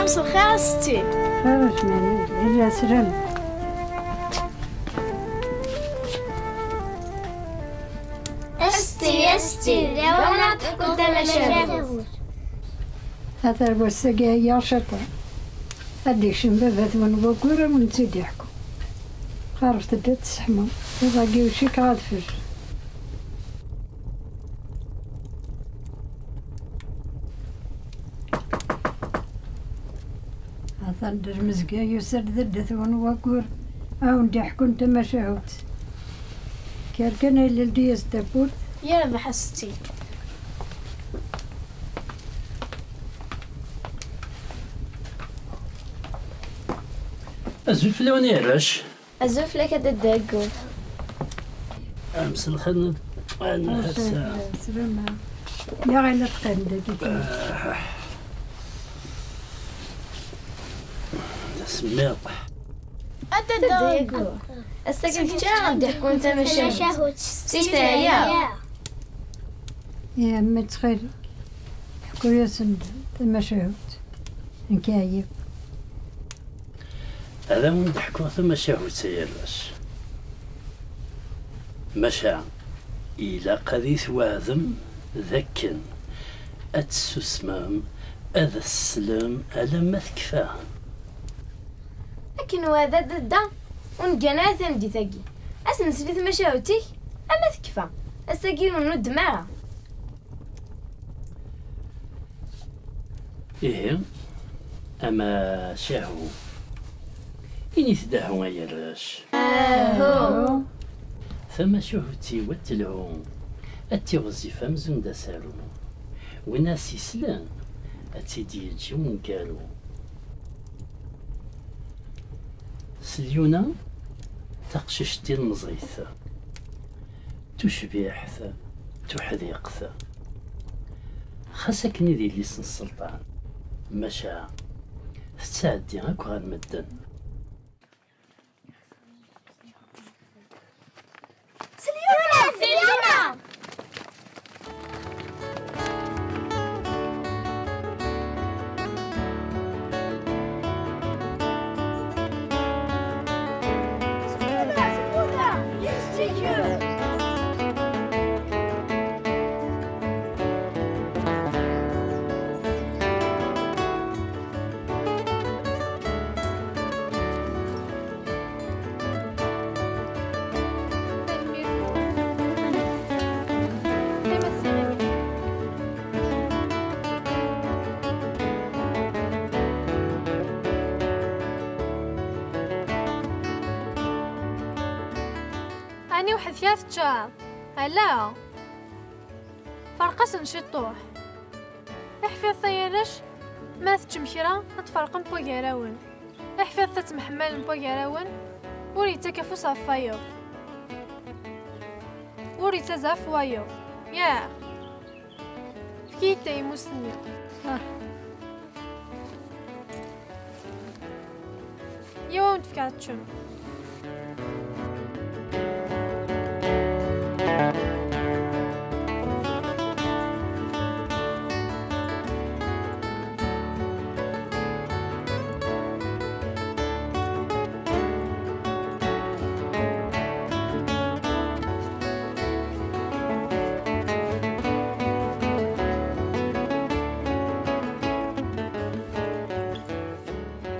أمس الخير ستي. خير جميل هي سلام. استي داونا تحكو تماشاهوت. هذا الوساقي هي شطة هاديك شنبابات من بوكورة من تزيد يحكو خرجت دات تسحمو وباقي وشيك غاد فج. هذا ندير مزقا يسر ذدت ونواكور ندي حكو تماشاهوت كان اللي دياس دابور يا ربح ستي. الزلفلة وين علاش؟ الزلفلة كتداكو. أمس الخدمة أنا هسا سلامة يا غير تقال داكي تسميط أتداكو الساكن كتا غادي حكون تماشاهوت ستي تايا. يا أمي تخيل حكو يا سند تماشاهوت نكايب هذا من ضحكو تماشاهوت سيراش مشى إلى قديث واذم ذكن أتسسمام أذا السلام ألا ما تكفاه. لكن هذا دا ونقنا ثندي ثقي أسن سليت مشاوتي أما تكفى الساقي ونود معها. إيه أما شاهو إني تداهو يراش هو ثم شهوتي وتلهو أتي وظيفة مزون دا سالو وناس يسلان أتي ديجي ونقالو سليونا تقششتي المزيثة تشبيحثة تحذيقثة خاصك ندي ليسن السلطان مشا تساعدي هاك غاد مدن. سليونا أني وحد ثلاث شهر هلا فرقس نشطوح احفظ ثيالش ما تشمشرا تفرقن بوغاراون احفظ تتمحمل بوغاراون وريتا كفو صفايو وريتا زاف وايو يا فكيتا يموسني يوم تفكاتشم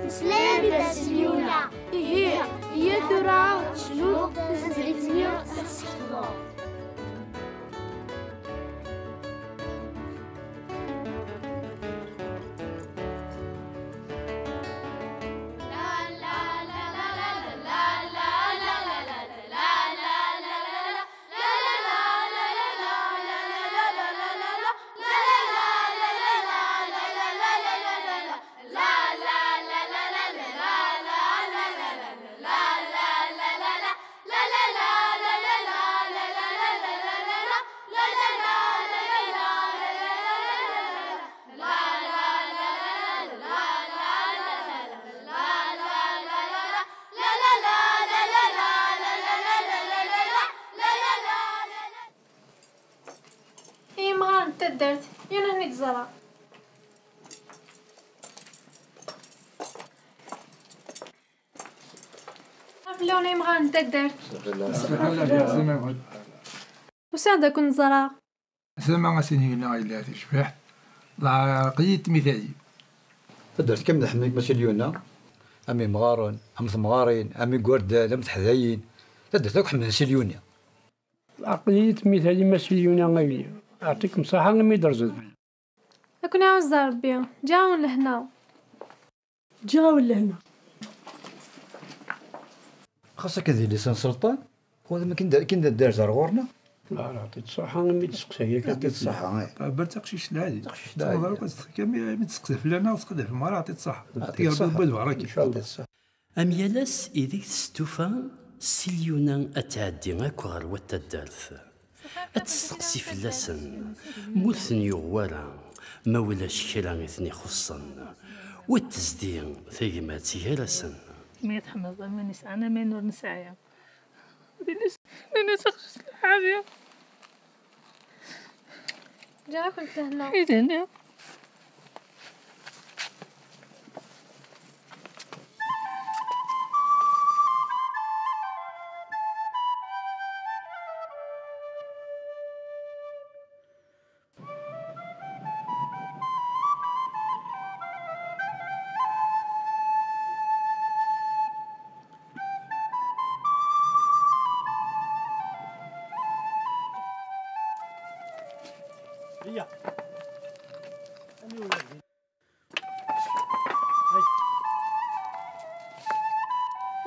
سلام سليونا هي ترى شنو زريتني تسحبوا. درت يانا هني تزرع لوني يمغى انت الدار وسعد كون زرا زعما سنينا إلا تشبح لا قيت مثالي درت كم نحن ماشي اليونا امي مغارن ام ثمغارين امي قردان ام تحذاين درت لك حمل سليونيا عقلية مثالي مسؤوليون غيري أعطيكم صحة لما يدرزوا لكن عاوز ربي جاون لهنا خاصك هذه لسان سلطان وهذا ما كنا دار زرغورنا لا عطيت صحة لما تسقسي هيك عطيت الصحة برتقشيش العادي تقشيش العادي. كامل تسقسف لنا وتقدر في المرأة عطيت صح عطيت الصحة بالبركة عطيت الصحة أميالاس إذيك تستوفى سليونا أتعدي أكو غير وتدارث أتستقسي فلاسن مولثن يغوارا ما ولاش كرا إثني خصن والتزدين ثيمات يهرسن ما يتحمض ما نسعى أنا ما نور نسعى لناس أخشى الحاجة جا كنت لهنا إذن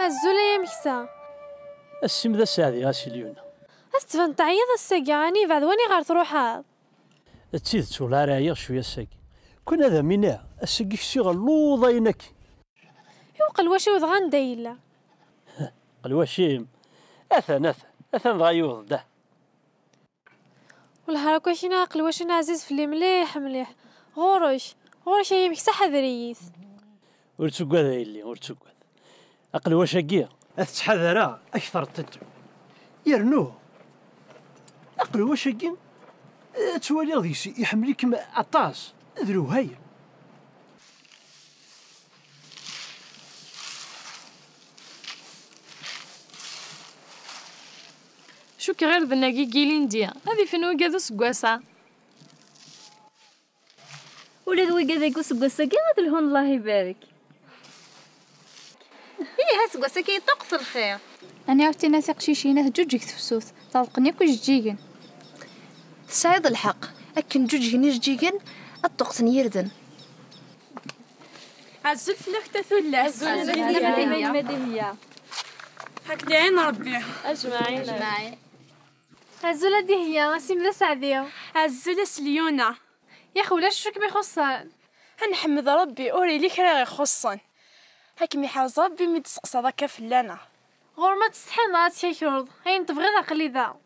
الزولا يا مكسا السم ذا سعدي غاسليونا استفن تعيض السجاني بعد واني غير تروحها تسيد تولى رايغ شوية الساقي كون هذا منا الساقي كسيغ اللوضينك يوقل واشي وضغان دايلا الوشيم أثن غايوض ده والهراك واشي ناقل واشي عزيز في اللي مليح غورش يا مكسا حذريث ورتسوق هذا اللي ورتسوق أقل وشاقية أتحذرا أكثر تدعو يرنوه أقل وشاقية توالي غديسي يحمليك عطاس ذرو هاي شو كغير ذناقي قيلين ديا هذه فين وقادو سقواسا ولاد وقادو سقواسا كي غادلهن الله يبارك هي هسقوسا كي طقس الخير أنا عرفتي ناس قشيشينات جوجك تفسوس طلقني كوش جيجن تسعيد الحق أكن جوجين جيجن الطقس يردن عزل فلاك تثلث المدهية هكذا عين ربي أجمعين الزولا دي هي غاسيم ذا سعدية عزل سليونا يا خو ولاش شوك بيخصان هنحمد ربي أوري ليك راه يخصن هاك حاز ربي متسقسا ذاك فلانا غور ما تستحنات شيكرض هاين تبغي ذاقلي ذا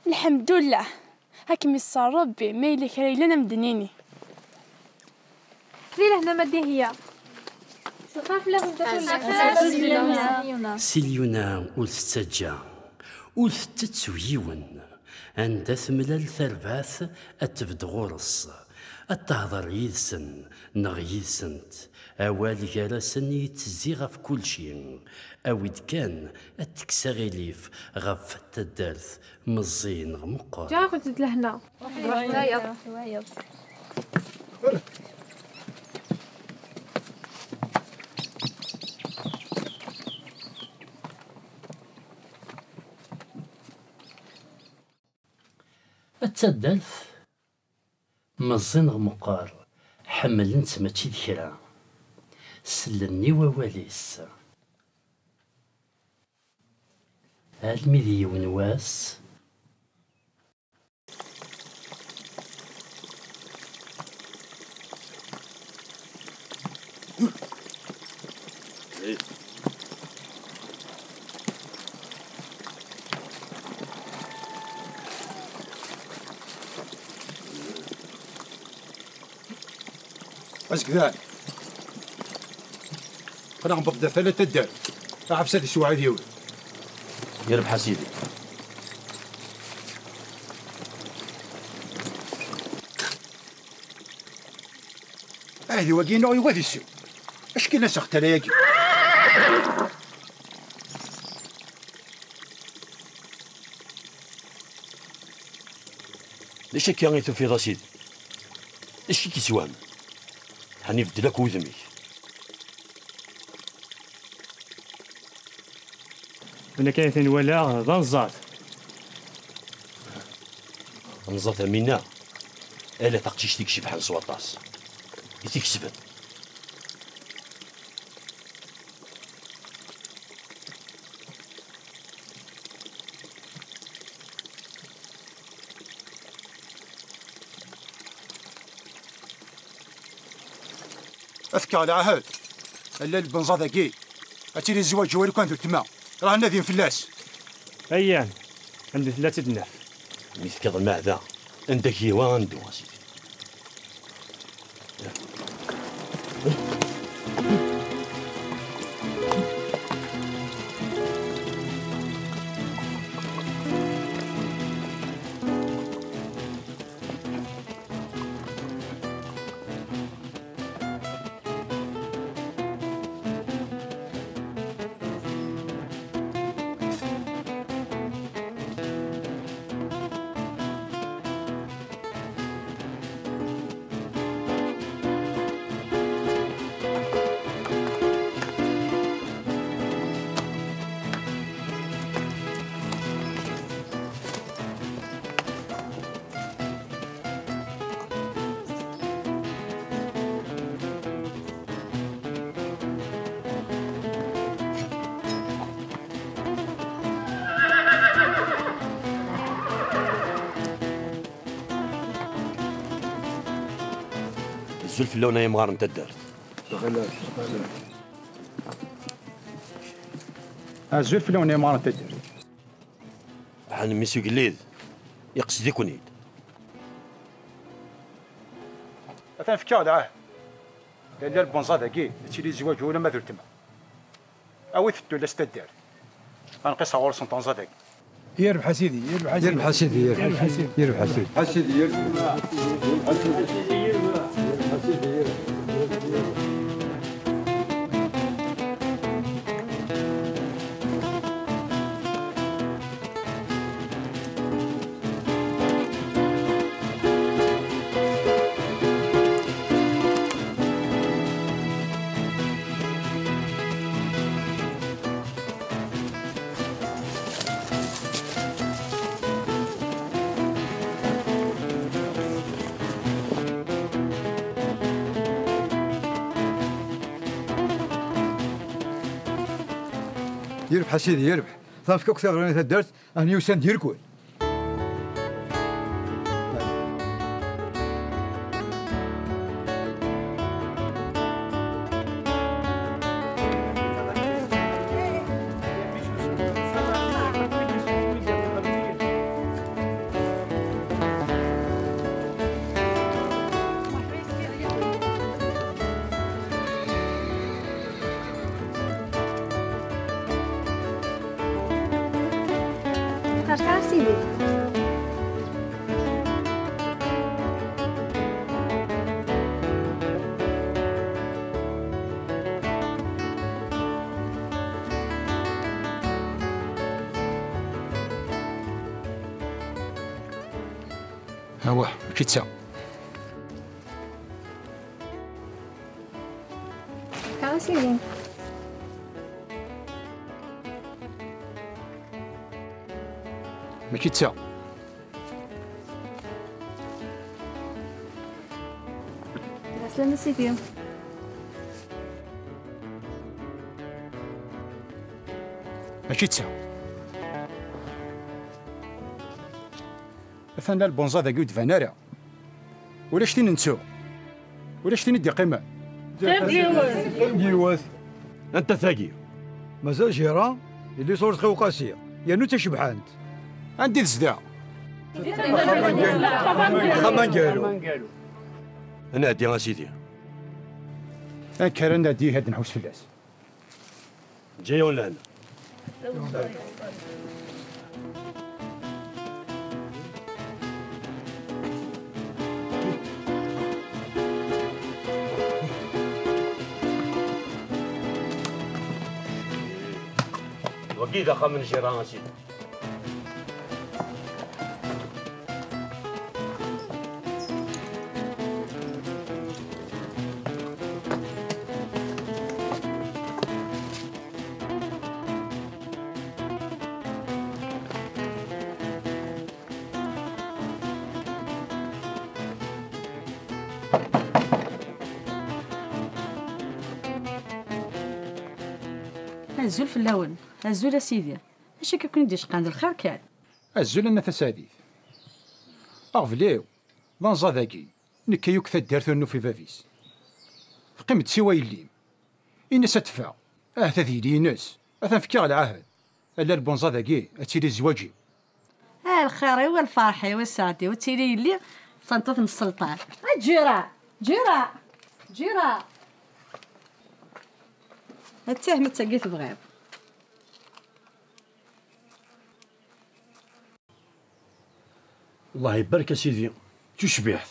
الحمد لله هاك ميصار ربي ما يليك راي لنا مدنيني كذي لهنا ما دي هي سقاف لهم سليونا ولثتجا ولثتتسويون عند ثملال ثرباث أتبد غرص التهضر يدسن نغ يدسنت أوال جالسن يتزي غف كل شيء أويد كان التكسى غليف غف تدارث مزين غمقار جا كنت لهنا التدارث مزين غمقار حملنت ماشي ذكرى سلني وواليس المذي ونواس اش كذا انا غنبدا ثلاثة دار عرف سالي شو عادي يقول يربح سيدي هذه وقينا ويوافي السوق اش كنا سخت لاقي ليش هكا غير تفيض اسيدي؟ اش كيسوام؟ هاني بدلك وذميك. انا كاين ثاني ولا ضنزات نزات امينه الا تقتيش ديك شي بحال سواطاس يتكسبت. اذكى على عهد الا البنزا ذاكي اتيري الزواج جوالو كان تما راه نادين فلاس. ايان عندي 3 دناف مثل المعده عندك يواندو اسيدي. زلف اللون يا مغار انت دارت. الزلف اللون يا مغار انت دارت. حنا ميسيو قليد يقصد يكونيد. مثلا فكا دعاه لا البنزا ذاكي تشري الزواج ولا ما ثلثما اوي ثتو لا استدار غنقيس غور سنطونزا ذاك. يربح سيدي يربح سيدي يربح سيدي يربح سيدي يربح يربح سيدي يربح. ثانفك اكثر غير درت اني يوسان ديركول. هو كيتسا كاسيدي ما كيتسا سلام سيدي ما كيتسا مثلا البونزا ذاك ود فنارا ولا شتي ننسو ولا شتي ندي قيمه ديواث انت ثاقي مازال جيران اللي صورت قوقاسيه يا نو تشبحانت عندي الزدا خمان قالوا انا عندي اسيدي انا كرنا دي هاد نحوس فلاس جاي ولا انا وكيد اخا من جيران سيدي الزول في اللون الزول اسيدي اش كيكون يديش قاند الخير كان الزول انا تساديث اغفليو لانزا ذاكي نكا يكثر دارتو انو في فافيس قيمت سوا يليم إنس تدفع تذي ليناس أتنفكي على العهد ألا البونزا ذاكي أتيلي الزواجي الخير والفرحي والسعدي وتيلي اللي صنطت من السلطان جيرا جيرا جيرا التهم تسقيت بغيب الله يبارك سيدي تشبيحت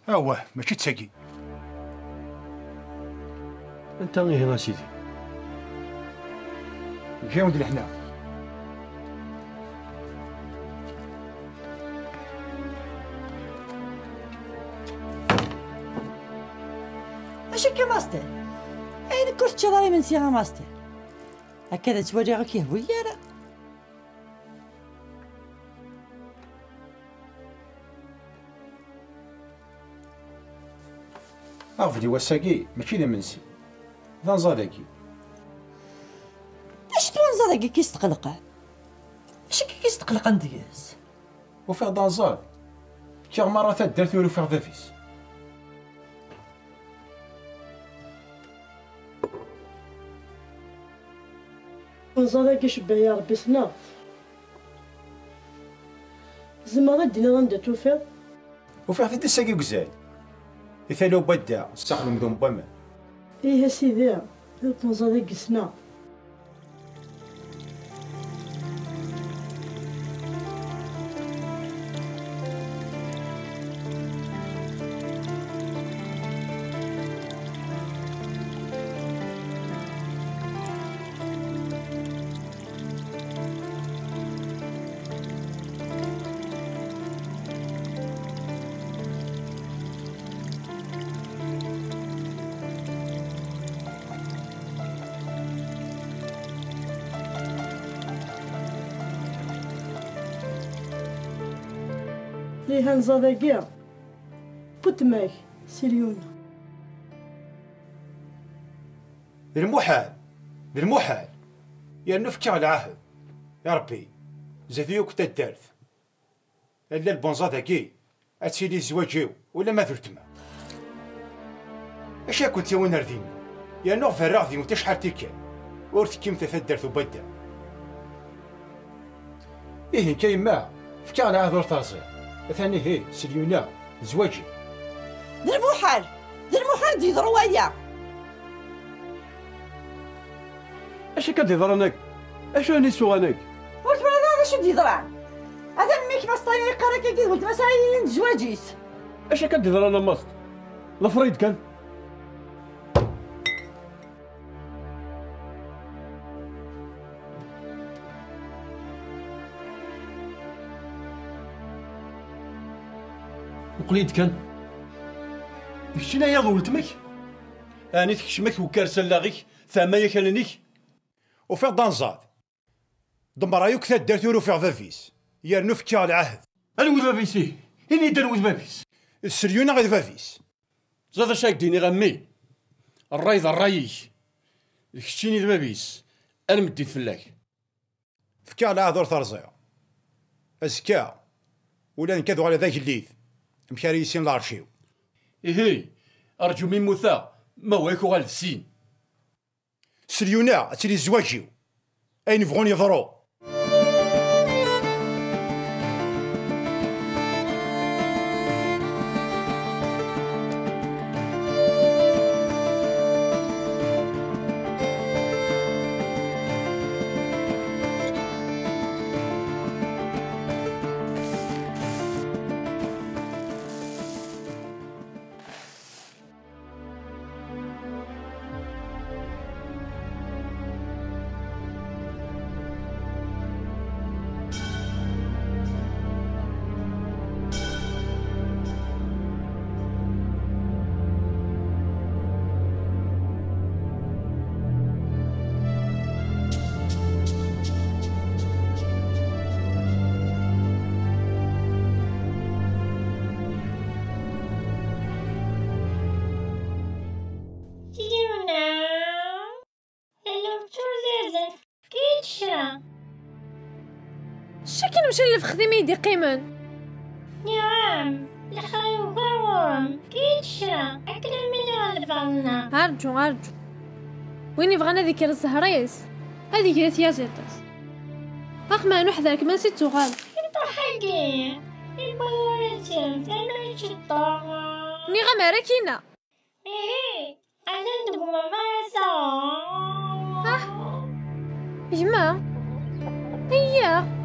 أوه ماشي تساقي انت غير هنا سيدي جاي ولد الحنا اش كي ماستر اين كنت تشضري من سيها ماستر هكذا تواجه غير يهويا أغفلي وساقي ماشي ذا منسي ذا نزاداكي اش تونزا ذاكي كيستقلقه اش كيستقلق ندياس وفيغ دانزاد كيغ مرة دارت ولو فيغ فافيس نزادا كيشبه يا ربي سنا زعما دينا غندا توفيق وفيغ تدي ساقي وكزال إذا لو بدا استخدم ذو مبامل ايه سيدي نزادا كيسنا ليها نزاداكيا بوتماك سيليونا المحال المحال يا نفكي على العهد يا ربي زاديوك تدارت الا البونزا ذاكي اتسيلي زواجيو ولا ما ثلتما اش كنت يا وين رديني يا نوغ فراغ وانت شحال تيكا ورث كيم تفدرت وبدا ايه كاين ما فكي على العهد ورثازي ثاني هي سليونا زواجي دير محال دي ضروايا اش كدير انك اش راني سوانك قلت ولا هذا شو يضرع هذا ميك مسطايا يقرا كي قلت مسايين زواجيس اش كدير انا ماست الفريد كان وقليد كان داكشي يا ولتمك اني تكشمك وكارسه لاغيك ثمايا كاننيك وفيغ دانزاد دمرايوك دارت ورو فيغ فافيس يا نفكي على العهد انا ولد بابيسي اني دار ولد بابيس السريونا غير فافيس زاد شاك ديني غمي الرايض الرايش كشتيني دبابيس انا مديت فلاك فكا على هذور ثرزيع ازكا ولا نكذو على ذاك الليث مشاريسين لارشيو إيه أرجو من موثا ما واكو غالف السين سريونا أتلي الزواجيو أين يبغون يضرو يونا الدكتور زازن كيتشا شكي نمشي اللي في خدمي يدي قيمن نعم الخير وقرم كيتشا أكل المليون الفالنا أرجو ويني بغانا ذيك الزهريس هذيك هي ثيازيتس أخ ما نحذرك ما نسيت تغال حقي البيوريتم أنا يشطا نيغا ماراكينا إيه أنا ندبو مماسا يما هيا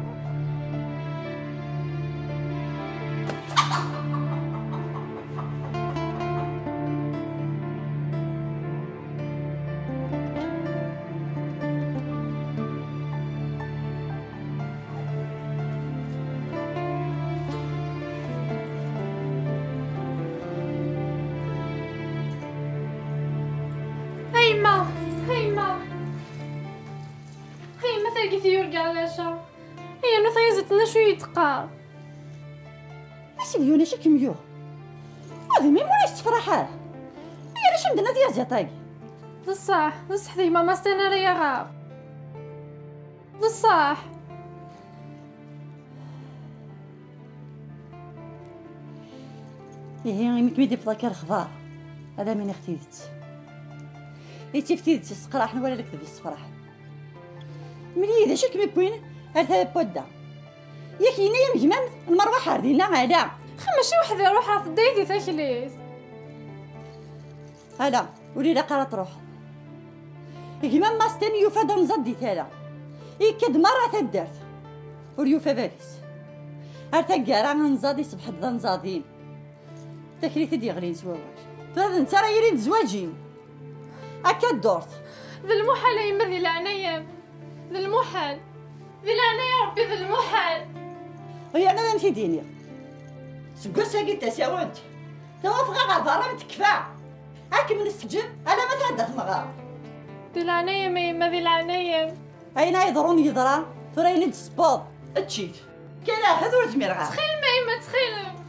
هيما تلقي ثيور قالاشا هي نو ثيزتنا شو يتقار اسيدي يونا شكي ميو هذه مين مولاش تفرحاه هي لاش عندنا ديال طاقي بصح ديما ما استنى ريا غاب بصح هي يمك ميدي بطاكا الخضار هذا من اختيت ايتي فتيدتي سقراح ولا لك تبي الصفراح ملي اذا شك مبوين هذا بودا ياك ينايا مجمم المروحه ردينا على ماشي وحده روحها في دايدي تاكليس هلا وليلا قرات روح جمام ما استني يوفا دم زدي ثلا يكد مره تدرت وليوفا فاليس هرتا كارا نزادي صبح نزادين تكريت دي غلين سواواش فهذا انت راه يريد زواجين هكا دورت ذا المحال يما ذي العناية ذا المحال ذي العناية ربي ذا المحال هي انا نمشي ديني سكوسا قلت ساوانت توافق على برا متكفى هاك من السجن انا ما تعدت مغار ذي العناية ما يما ذي العناية اين يضرون يضرا ترى يند سبوط اتشيت كان هذول زميرغا تخيل ما يما تخيل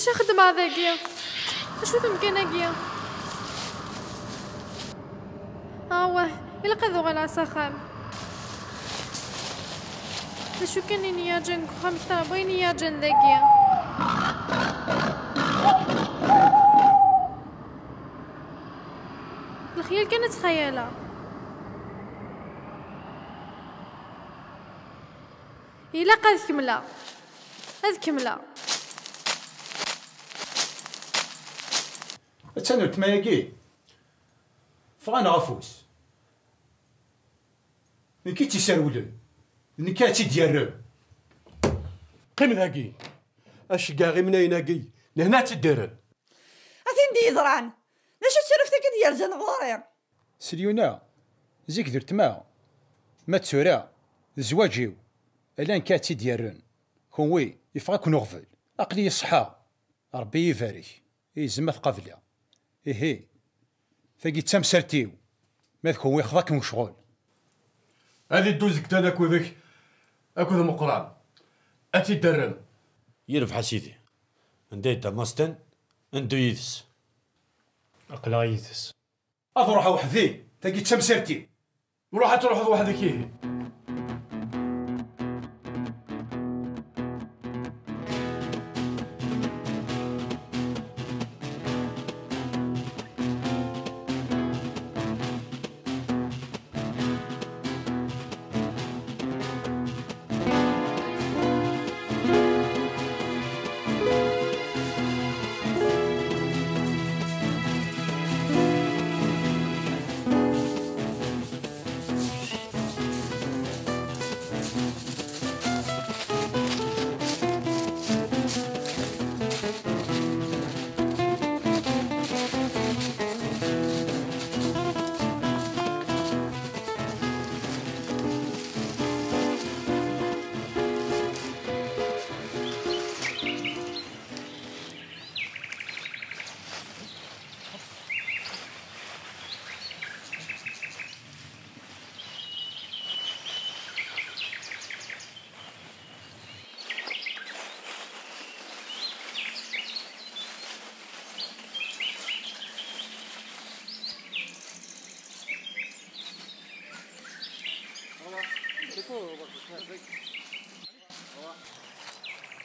اش نخدم هذاكيا اش تمكن هكيا واه الا قذو على سخام شو كان يا جن خمسة بين يا جن ذاكيا الخيال كانت خيالة إلا قاد كملة هذ كملة تسنرت ما ياكي فغانا غفوس من كي تيسرولن من كاتي ديالو قيم ذاكي اش كاع من هناكي لهنا تديرن اثين دي يضران لاش تسرفتك ديال زين غوري سليونا زيك درت ما تسورا زواجيو الان كاتي ديالن كونوي يفغاك نغفل عقلي يصحى ربي يفارك يزمت قبله إيه ثقي تمسرتيو ما ذكون يخضاك مشغول هذه دوزك تاعك وذاك اكو ذا مقران اتي درن يرفع سيدي نديت ماستن ندو يدس اقلا يدس اروح وحدي ثقي تمسرتي وروح تروح وحدك ايه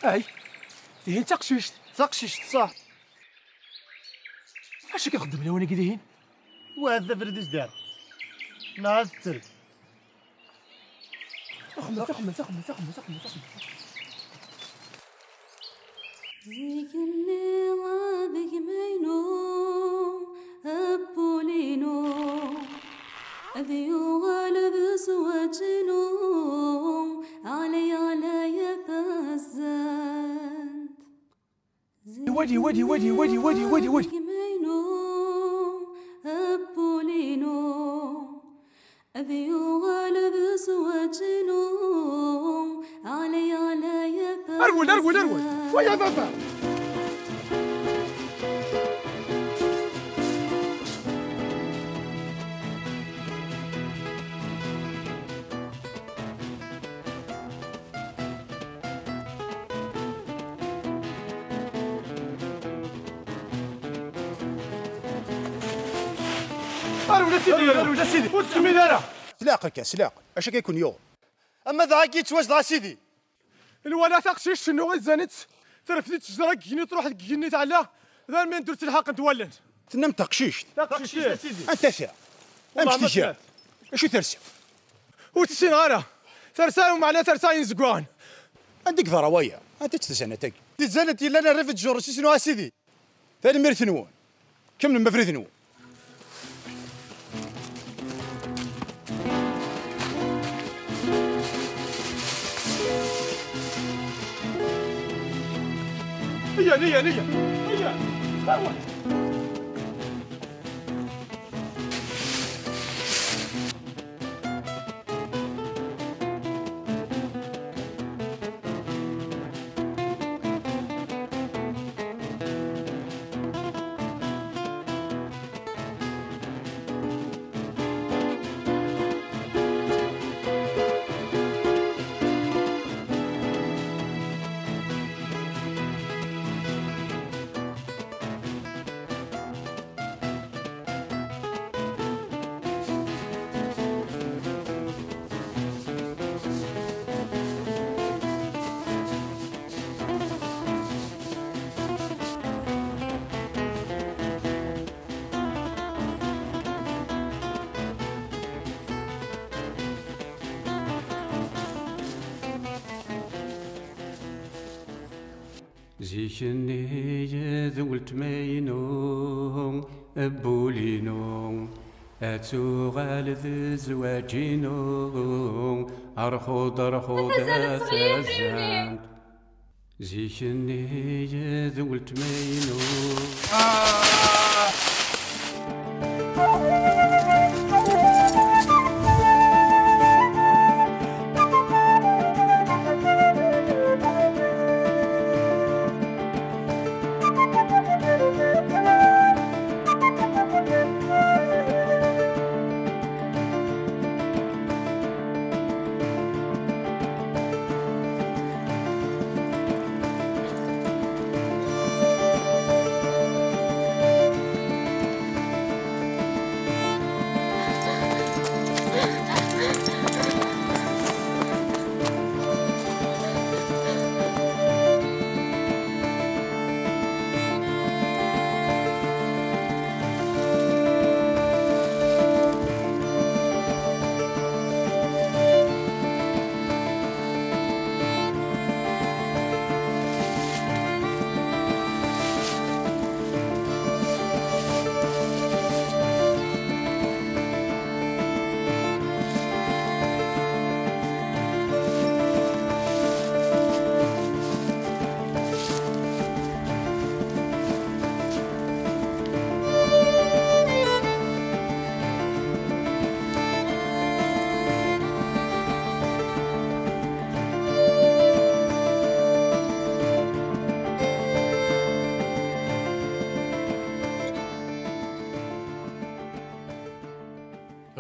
اي هي تقشيشت صح اش كنخدم انا وانا كي وهذا فرديس دار نعاد الترك تخمل زيكني غابك مينو أبولينو أذيو غالب سواجنو علي يتزند ودي مينو أبولينو أذيو غالب سواجنو علي يتزند أرول ويا بابا أرولا سيدي وتسمي دارا سلاقك سلاق اش كيكون يوم اما ذا كي توزع سيدي الولا تقشيش شنو غزانت ترفدت شجره كيني تروح كيني تعلى ذا من درت الحق نتولن تنم تقشيش يا سيدي انت سا امشي تجاه اشو ترسم وتسين غارة ترساي ومعنا ترساين زقوان عندك ضراويه انت تسنتك تزنت الا انا رفد جورسي شنو سيدي ثاني مرثنون كم من مفرثنون نية زيشني ذولت ماينو أبولينو أتوغال ذي زواجينو أرخض أتزان زيشني ذولت ماينو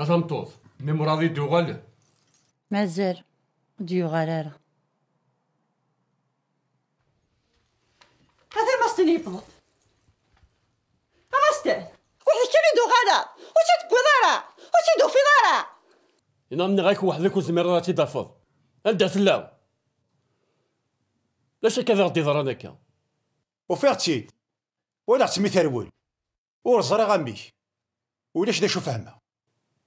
أثمطوط ميمورادي دوغال مازال ديو غرارة هذا ما ستني يفضل ما ستن وحدك كان يدو غالا وسيد بوضارة وسيدو في دارة إنا من غايك وحدك وزميراتي دافض أنت تلاو لاش كذا غدي ضران هكا وفيغتيد ولا تسمي ثرول ورزرا غامبيك ولاش دا شو فهمها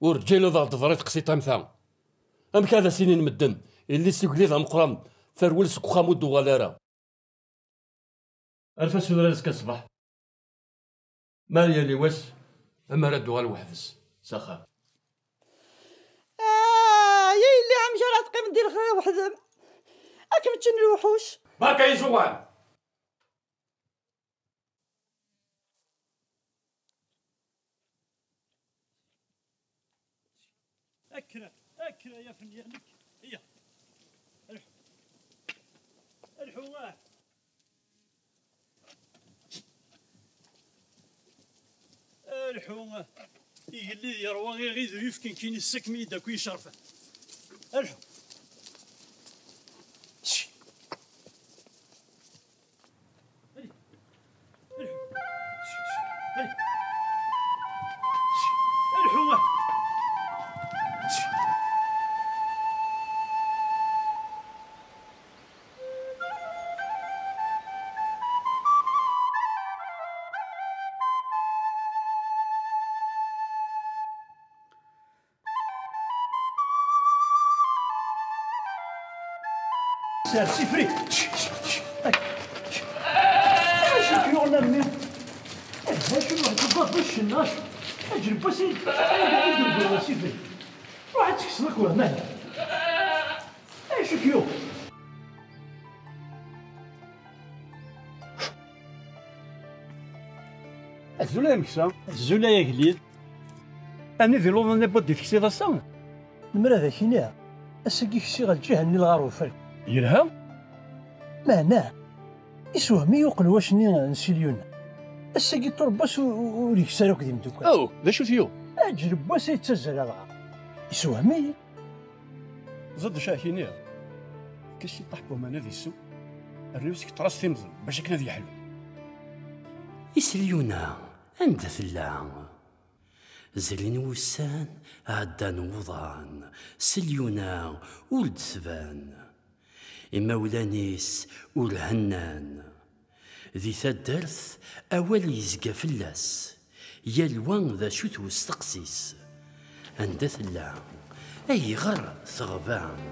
ورجالو ضغط ضريت قصيت امثال ام كذا سنين مدن اللي سيقليض ام قرام فرول سكو خامود وغالارا الف سودريس كصباح ماليا اللي واس اما راه دوغال وحدس سخا يا اللي عم جرات قيم دير غير وحدهم اكم تشن الوحوش ما كاين زوان أكرا يا فنيانك هيا الحواه الحواه يقلي يروى غير غيذو يفكن كاين السكمي داك يشرفه الحو الحواه سيفري شوف يوغنا منين شنو هتبط باش الناس اجرب بس يدير سيفري روح تكسرك وهنا شوف يو الزولا مكسا الزولا يا قليل أنا ذي لوضا نبغى ديفكسي ذا سام المرا ذا كينا الساقي كسي غالجهني الغاروفر يلها معناه يسوهمي يوقن واشني نسيليونا الساقي تربص وريكساروك ديم دوكا او ذا شو ثيو اجرب باس يتسجل الغار يسوهمي زاد شاهيني كاش يطحبوا معنا ذي السوق الريوسك تراس تمزل باش كنا ذي حلو يسليونا عند ثلا زلين وسان عدان وضان سليونا ولد ثبان إما ولانيس والهنان ذي ثدرث أول يزقى فلاس يلوان ذا شوت وستقسيس عند ثلا أي غر ثغبان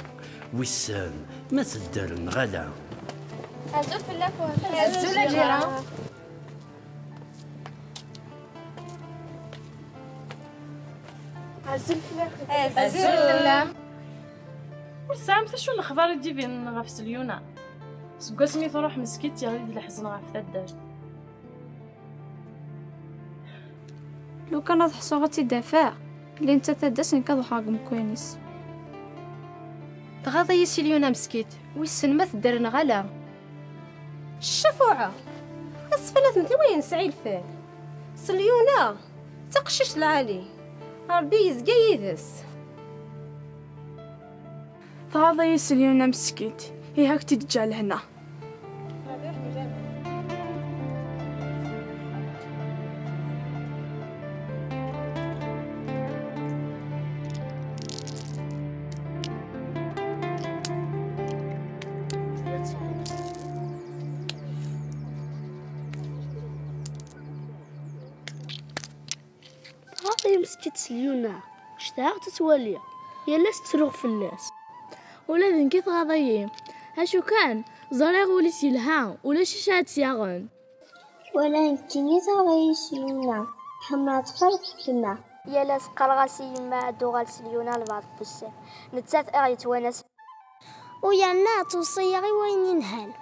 وسان ما تدار غلا عزول فلاك عزول جيران. عزول فلاك عزول فلاك. وسام شو الاخبار ديالي غا في سليونه سكا سميتو روح مسكيت يا وليدي الحزن غا في الدار. لو كان تحسو غتدافع اللي انت تداسن كضحاكم كوينيس تغاضي سليونه مسكيت ويسن ما تدرن غلا الشفوعه اسفلت مثل وين سعيد فيه سليونه تقشش العالي ربي يزقى يدس. تغاضي سليونه مسكيت هي هاك تتجا لهنا. غاضي مسكت سليونة اشتاق تتولي يلا ستروغ في الناس ولا ذن كيف غاضي هاشو كان زريغ وليس يلها ولا شاشات سياغن ولا كني تغاضي سليونة حمات خلق لنا يلا سقر غاسي ما دوغال سليونة البعض بسان نتسات اغيت وناس ويانا توصيغي وين ينهان.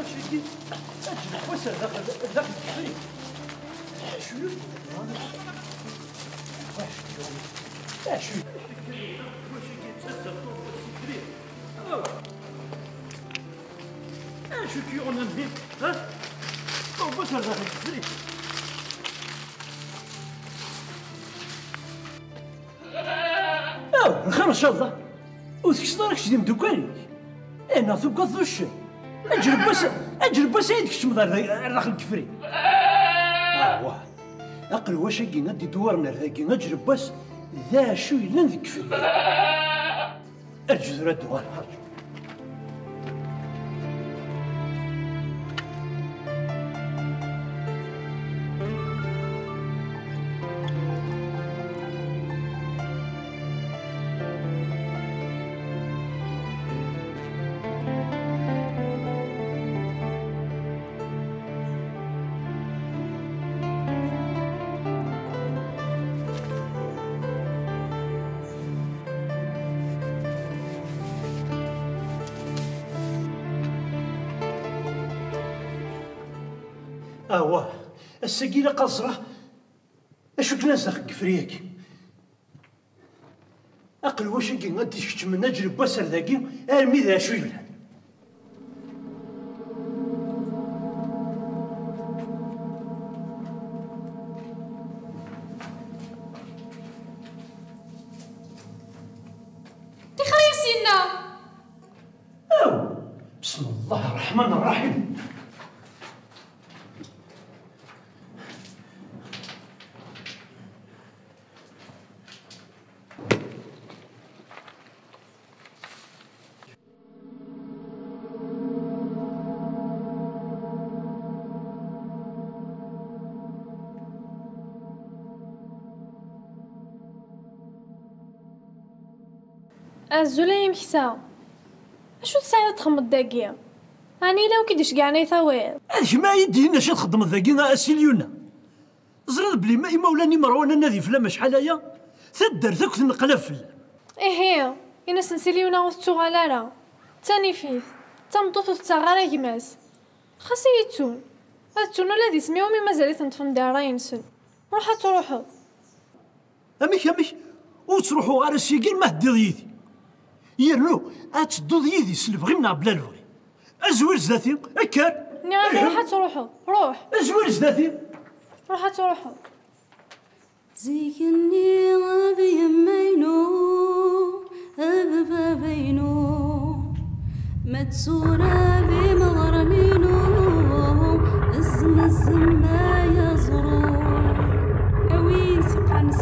شدي اجل وسع ذاك الكفري شنو شنو شو كي اون نبي ها او وسع ذاك الكفري خير ان شاء الله وتكسر كشدي مدوكاني انا تبقى ذوش اجرب بس عيدك شمض الرخل الكفري واه اقل واش كي ندي دورنا ذاكي نجرب بس ذا شو يلان ذيك كفري ارجو رد دوار واه السقيلة قصرة اشو كناس داخل كفرياك اقل واش كي غادي شفت من نجرب بس ذاكي ارمي ذا شو يلان تخريسينا بسم الله الرحمن الرحيم الزولايم حسا اشو تساعد تخمض داكيا راني لو كيدش كاعني ثوير هذيك ما يدينا شي تخدم ذاكينا اسيليونا زرد بلي ما مولاني مروان نادي فلا شحال هيا تدر ذاك تنقلف هي يناس نسيليونا وتوغالارا تاني فيث تمطوط تاغارا كماس خاصي يتون هاتونا لا دي سميهم مازال تنطفن دارا ينسن. روحوا تروحوا. اميك وتروحوا غير السيكين ما هديض يدي. يرنو اتدوض يدي سلبغي منا بلا البغي. ازوير زداتي اكر. نعم روحوا تروحوا. روح. ازوير زداتي. روحوا تروحوا. زيني غابي يمينو أبا بينو متسورة بمغرنينو الزم ما يزرو أوي سقان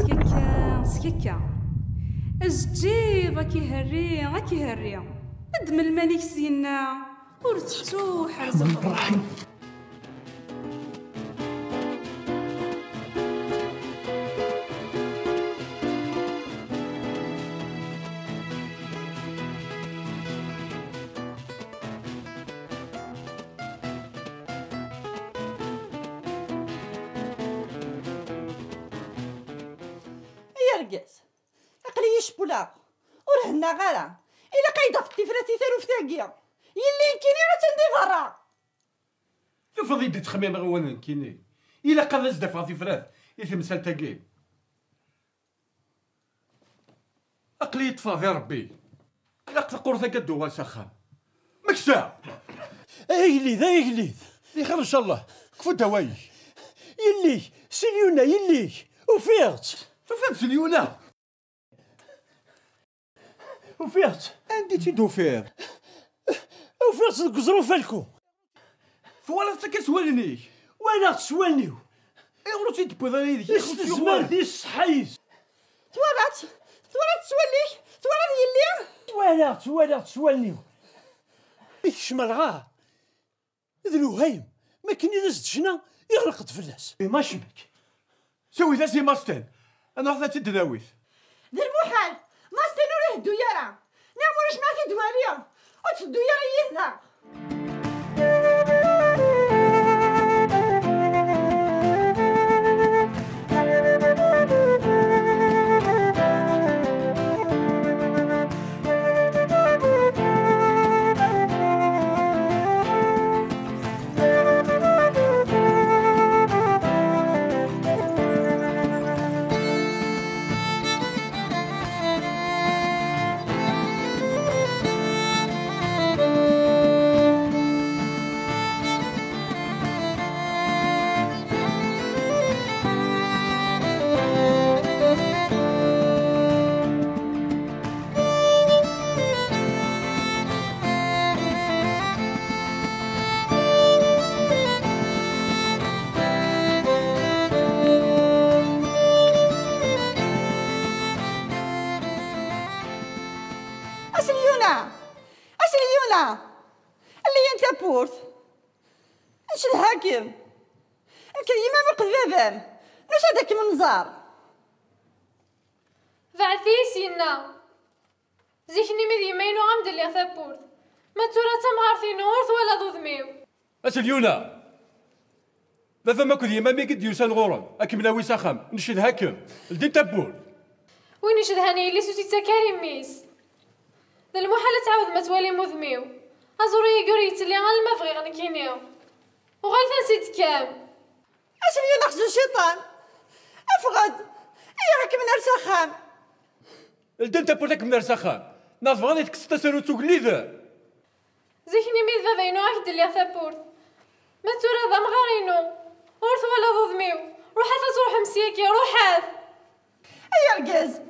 سككا أزجي غاكي هري أدم الملك سينا ورتفتو حرزة يرقص اقلي يشبولا ورهنا غالا الا قايده في التفراتي ثارو في تاقيا يلي كيني راه تندي برا شوف يدي تخميم غوان كيني الا قاد زدف في فراث يتمثل تاقي اقلي يطفى ربي لا تقول ذاك الدوال سخان مكسا ايليذ يخير ان شاء الله كفو دواي يلي سليونا يلي وفيرت سليونا وفيرت عندي تيدو فير وفيرت القزرو فالكو فوالا تكسوالني وانا تسوالنيو ايغرو تيدبو ذا يديك الزمان دي الصحيز توالات تسولي توالات يلي تسوالنيو يكشمل غا ذلو ما كني داز تشنا يغلق فلاس ما شبك سوي ذا سي ماستن انا واحدة تدناويث ذي المحال ماستن ولا هدو يرا نعموش ما في دواليا وتدو يرا يذا أسليونا اللي انت بورث اش الحاكم الكريمة بقذابام نوش هذاك منظار بعثيسينا زيكني مذي مينو عمد اللي ثابورث ما تورا تمغارثي نورث ولا ضوذميو أسليونا ذا ما كذي ما قد يوسان غورن أكمل ويسا خام نشد هاكم الدين تبور وين يشد هاني اللي سوتي تكاري ميس ذا المحالة تعاود ما توالي مذميو أزوري قريت اللي غال ما فغي غنكينيو وغال نسيت كام أسليونا خزو الشيطان أفغد أياك من أرسخام الدين تبور تك من أرسخام ناس فغاني تكستا سيرو تقولي ذا زيكني ميد ذا بينو أكد اللي ثابورث ما تورا ذا مغارينو ورث ولا ضوذميو روحات تروح مسياكي روحات أيا رقاز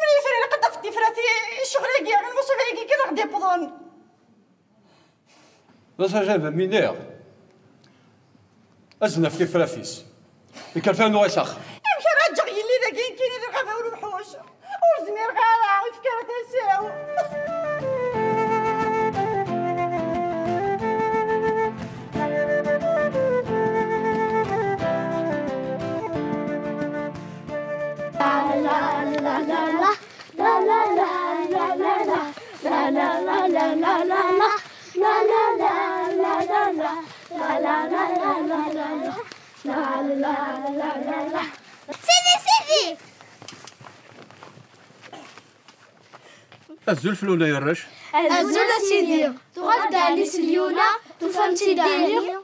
من يفري لقد في فراتي الشغل كاع المصيبة كي غادي يبضون بس جاب مينير أزنا في فرافيس كان فيها نوع ساخ يمكن رجع يلي ذا كاين الغابة والوحوش ورزمير غالا ويفكر تنساو سيدي الزلف ولا يرش الزول سيدي تغدى لي سليونا تفهمتي داني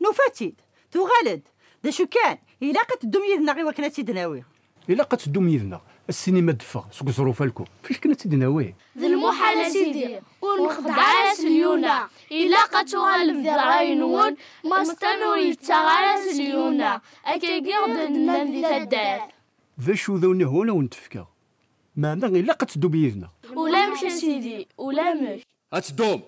نوفاتيد تغالد دا شو كان إلا قتدوم يدنا غير وكنا تيدناوي إلا قتدوم يدنا السينما دفا سوق ظروف لكم فاش كنا تيدناوي ذي المحال سيدي ونخدع سليونا إلا قتوغال ذراينون ما استنوا يتغال سليونا أكي قردنا ذي تدار ذا شو ذوني هنا ونتفكا ما عندنا إلا قتدو بيدنا ولا مش سيدي ولا مش أتدوم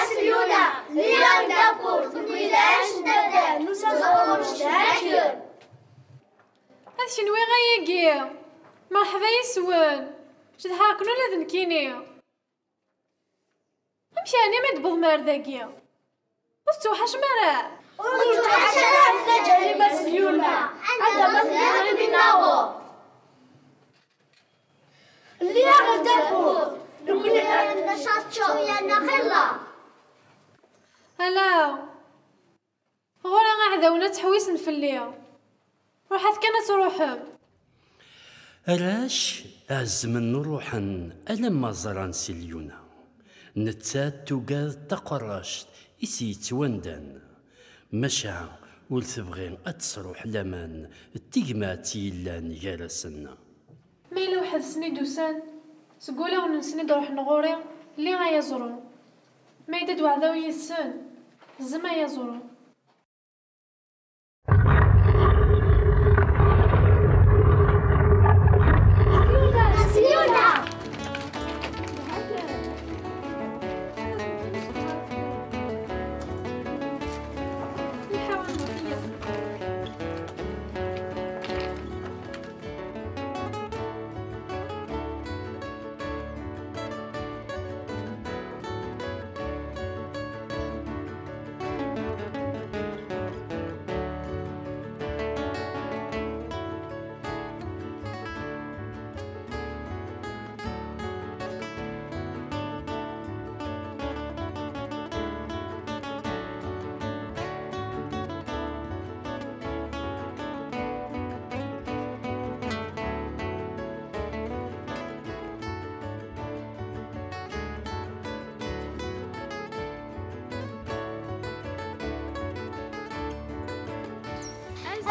أسليونا ليان دابور تبيلاش ندار نسافر مشتاكل هاد شنوي غاياكي مرحبا يسوان شد حاكنو لا ذنكيني امشي اني ما دبض مارداكيا وتوحش مرا وتوحش عندنا جريمة سليونا عندما تغربي ناغو ليان دابور نقول عندنا شاطشو يا نخلا هلا غورا غاعداونا تحويس نفليا روحات كانت تروحم راش أزمن نروحن ألما زران سليونا نتسات توقاد تقراشت إسي توندن مشى ولتبغي أتسروح لمن التيجماتي لان جالسنا ميلا واحد سنيد وسان سقولا ونسند روح نغوري اللي غايزرو ما يدد وعداو يسن زما يزرو سليونا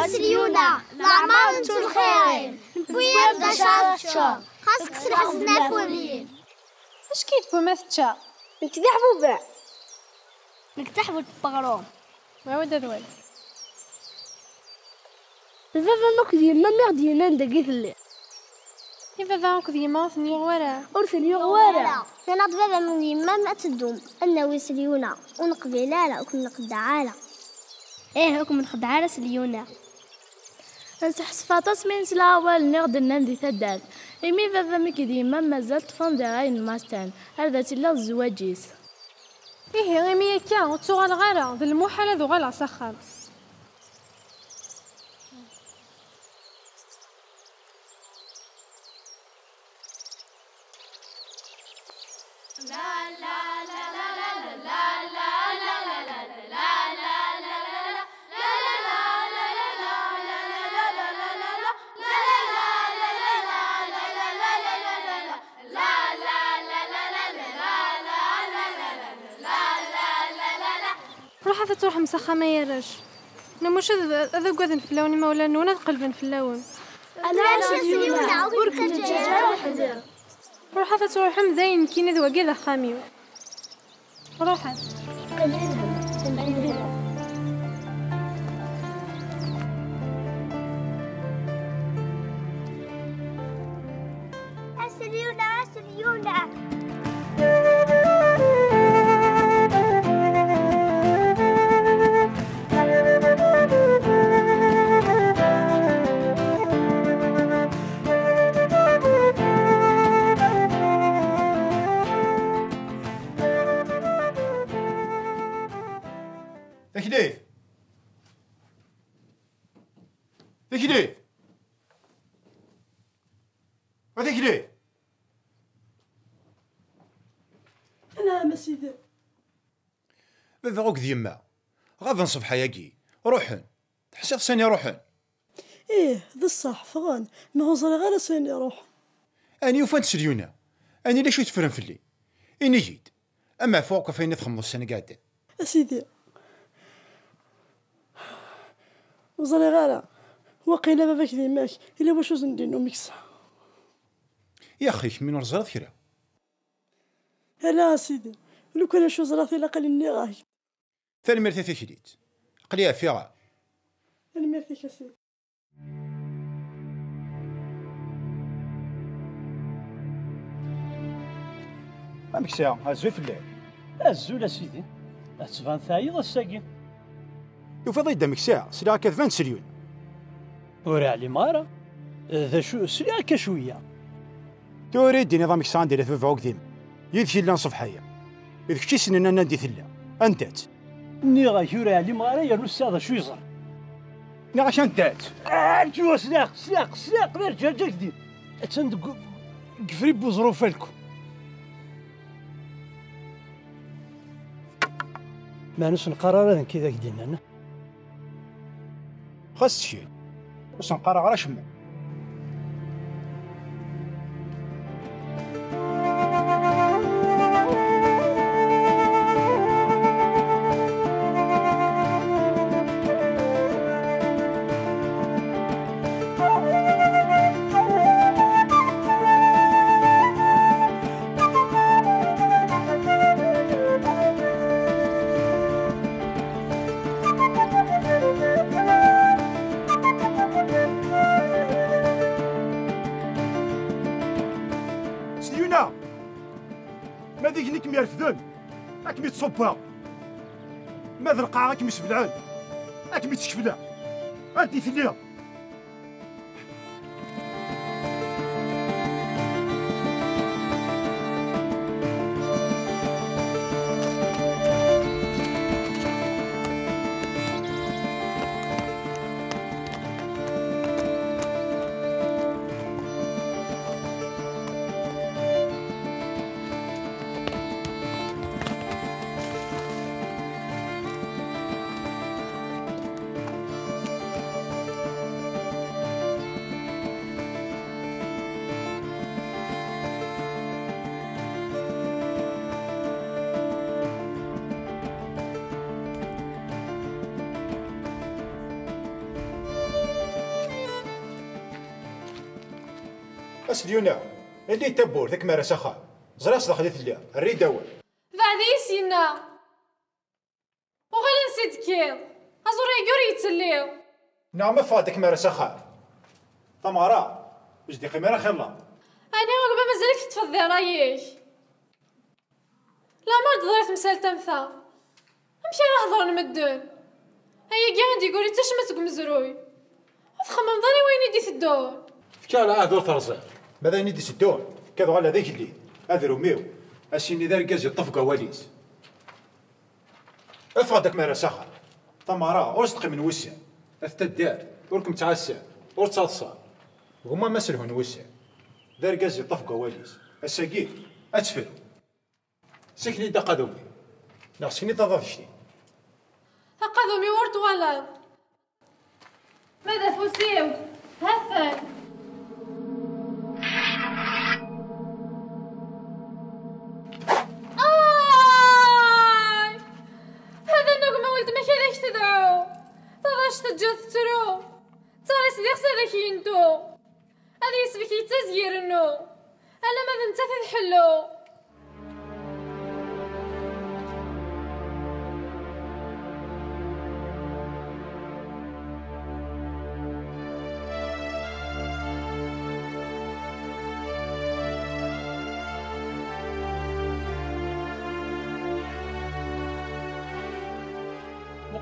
سليونا الأعمار انتو الخيرين بويا بدا شاطشا خاصك تسرح الزنافولين اش كيتبو ما فتشا انت ذي حبوبة نكتحبو البغروم ما ود الوالد الفافا نوك ديالنا ميغ ديالنا نداكي الليل الفافا نوك ديما ثني غوارا ورثني غوارا انا بابا من يما ما تدوم انه سليونا ونقبيلالا وكن نقدعالا ايه وكن نقدعالا سليونا نسحس فاطس من سلاوال نغد النندي ثدال إمي بابا مكي ديما مازالت فان دراين ماستان هذا تلا الزواجيس إيه غيمي كا وتسوغال غالا ذا المحال ذو غالا سخال روح تروح مسخمة يا رش نموش هذا قاعد نفلاوني مولا نونا قلب نفلاون أنا سليونا ورك الدجاجة وحدة روح تروح مزين كينا ذو كذا خاميو روح سليونة. تكليف تكليف وتكليف. نعم اسيدي. بابا غوك ديما غادا نصبح ياكي روحن تحسب ساني روحن. ايه ذا الصح فغان ما هو صار غير ساني روح. اني وفان سليونة اني ليش يتفرن فلي اني جيت اما فوق فين تخمس سنة قاعدين اسيدي. وصلي غالا وقيلا باباك ديماك الا واش نديرو ميكس. يا اخي من رزرات كرا. لا سيدي لو كان شو زراتي لقل اني غاي. ثاني مرتي تكليت قليها فيها. انا مرتي كاسيدي. امك ساعة هزوي في الليل. الزول سيدي اتبان ثايض الساقي. يوفا ضيد دمك ساعة سلاها كذبان سليون. ورا علي مارا ذا شو سلاها كشوية. توريدي نظامك ساندي لفوف عوك ديم يدخل لنا صفحية إذا كشي سننا ندي ثلا أنتات ني غايورا علي مارا يا الأستاذ شو يصير. ني عشان تات جوا سلاق رجال جديد تندق قفريب وظروفالكم. ما نوصل قرار هذا كذا قدينا أنا خاص شيء بس نقرا غير شمو. ما ديك نيك ميرفدن اكمي تصبها ما ذا القاعة اكمي سبلعان اكمي تشكفلا انتي ثليها. اسليونا اللي تبور ذاك مارا سخان زراس دخلت ليها الريد اول بعد يسينا وغير نسيت كيض ازوري يقول يتسليو. نعم فادك مارا سخان طمارا اش دي قيمه خير الله. انا عقبه مازالك تفضي رايك لا مرض ضريت مسال تمثا امشي نهضر نمدون هيا كاع عندي يقولي تشمتك مزروي تخمم ضاني وين يدي الدور فكان دور ثرزان ماذا ندي سدون كذا على ذاك الليل هذا روميو السيني ذا الكاز يطفق وليس افادك مارا سخان طمارا ورستقي من وسع الدار وركم تعسى ورتصاصا وهما مسلهن وسع ذا الكاز يطفق وليس الساقيل اتفل سكني دا قادومي ناقصني تضافشني قادومي ورد ولد ماذا فوسيو هثن تجد ترو ترى سديق سادك ينتو هذا يسبك يتزير انو انا ما ذنتا تحلو.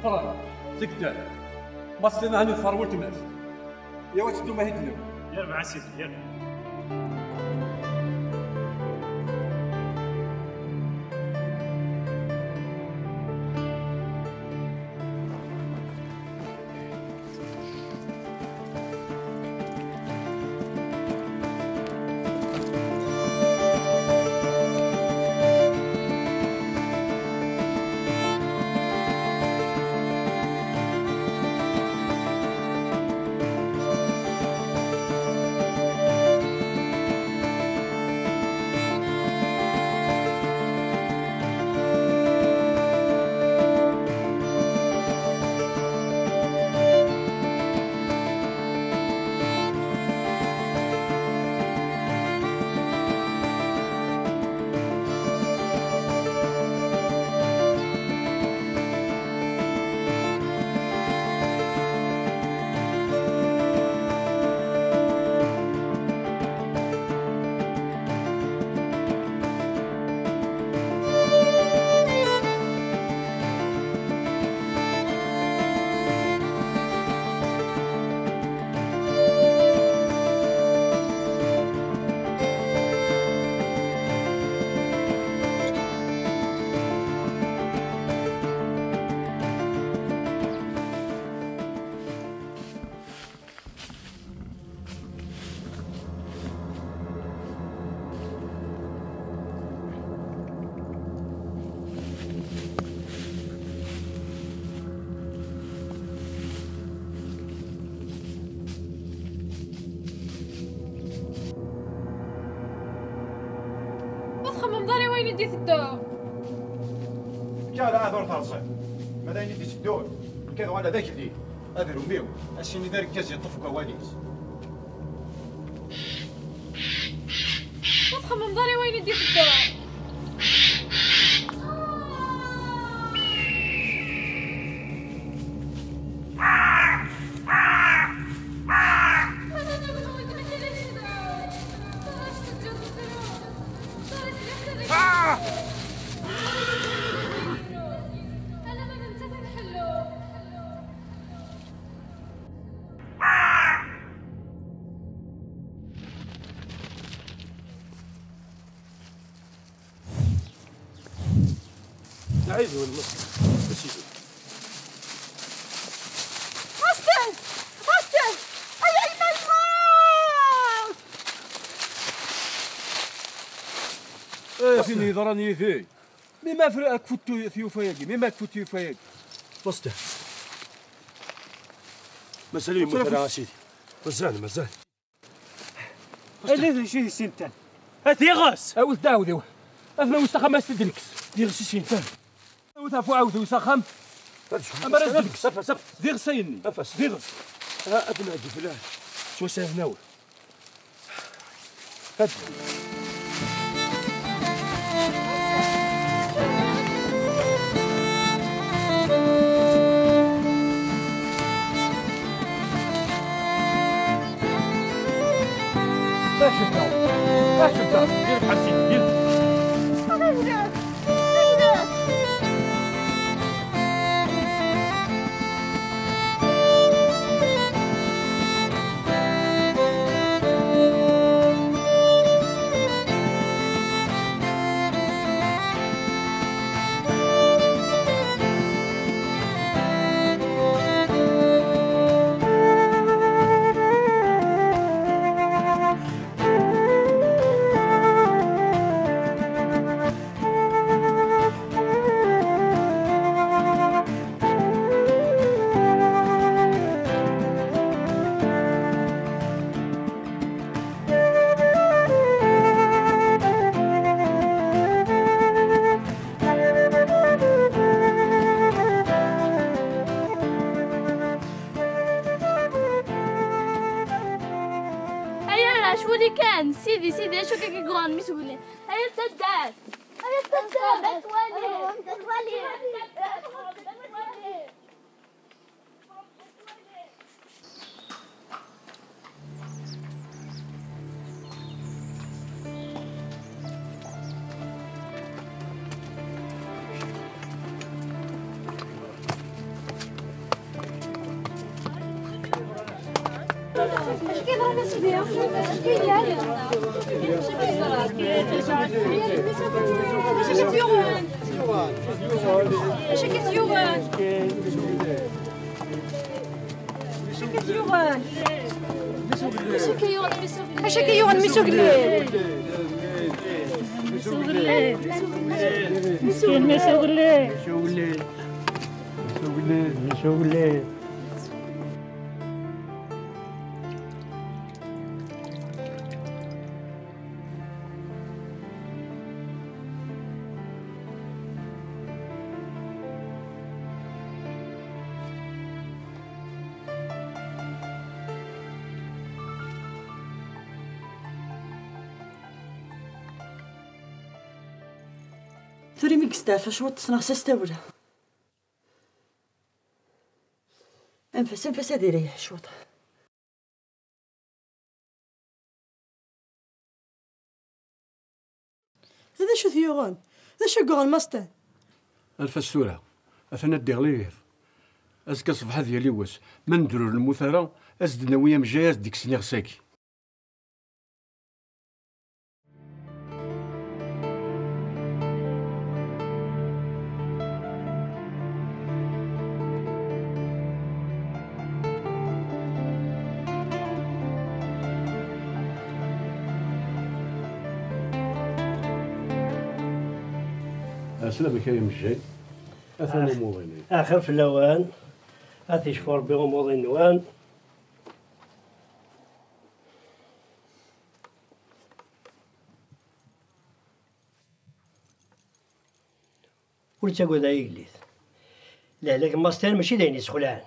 فران زكدان ما استنى هاني الفرول تماس يا واش انتم هيدنو يلا مع سيدي يلا. خمم داري وين يدي الدور كان عذر ثرصي ماذا يدي الدور كانوا على ذاك الليل هذا روميو الشيني دار كاز يطفق كواليس خمم داري وين يدي الدور عايز ولا مصر بس يجي حسن حسن أي ايه فيني ضرني ثي مما فرقك فتو ثيوفايقي مما تفوتو فايق بسته مسالين مثلا سيدي مزال اللي شي سنتان هاتي غاس اوث داودي اثنا وسخم استدركس ديغس سنتان وثافو عاود وسخم اما رزقك سف ديغس سيني نفس ديغس ابنا جفلان شو سهناوي هات باش الدار دير بحال دير شولي كان سيدي اشوف كي كغون مسؤولين هيا تدار ثوري ميك ستافا شو تصنع سستاولا انفس هادي ريح شوط هذا شو ثيوغان هذا شو قال ماستان الفسورة أثناء الدغلير أزكى صباح ديالي واس من درور المثارة أزدنا ويا مجاز ديك سنيغ ساكي سلامك يا مجاي أثناء موضيني آخر في اللوان أثي شفور بهم موضين نوان قلت أقول ذا يجلس لا لكن ماستان ماشي داين يسخلان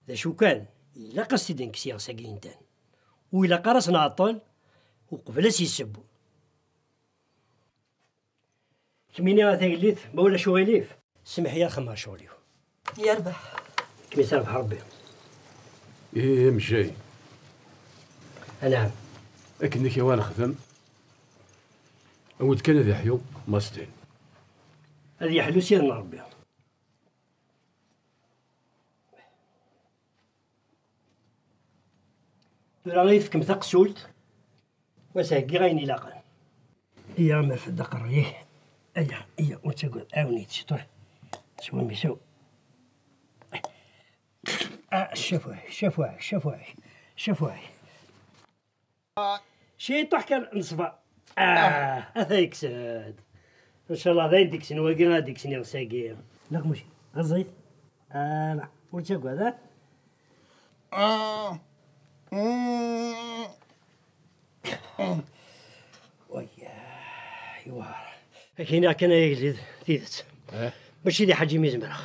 ذا شو كان إلا قصدي دينك سيغ ساقينتان وإلا قرص نعطل وقبل سيسبو كميني غا تاقليت ما ولا شو غيليف سمح يا خما شغليو يربح كمي سامح ربي إيه مجاي نعم أكنك يا وانا خدم أود كان ذي حيو ماستين هذه يحلو سيرنا ربي ترى غيفكم تقسولت وساقي غيني لاقن هي عمر في الدقر ايه ايه وتقول عاوني تشطر شو ميسو شفوي شي تحكي نصفى هذا يكسد ان شاء الله ذا ديكسن وقنا ديكسن يا ساقي لا ماشي غزيت لا وتقول هذا وياه كاين كان يجلد ثيث ماشي دي حاجه مزمره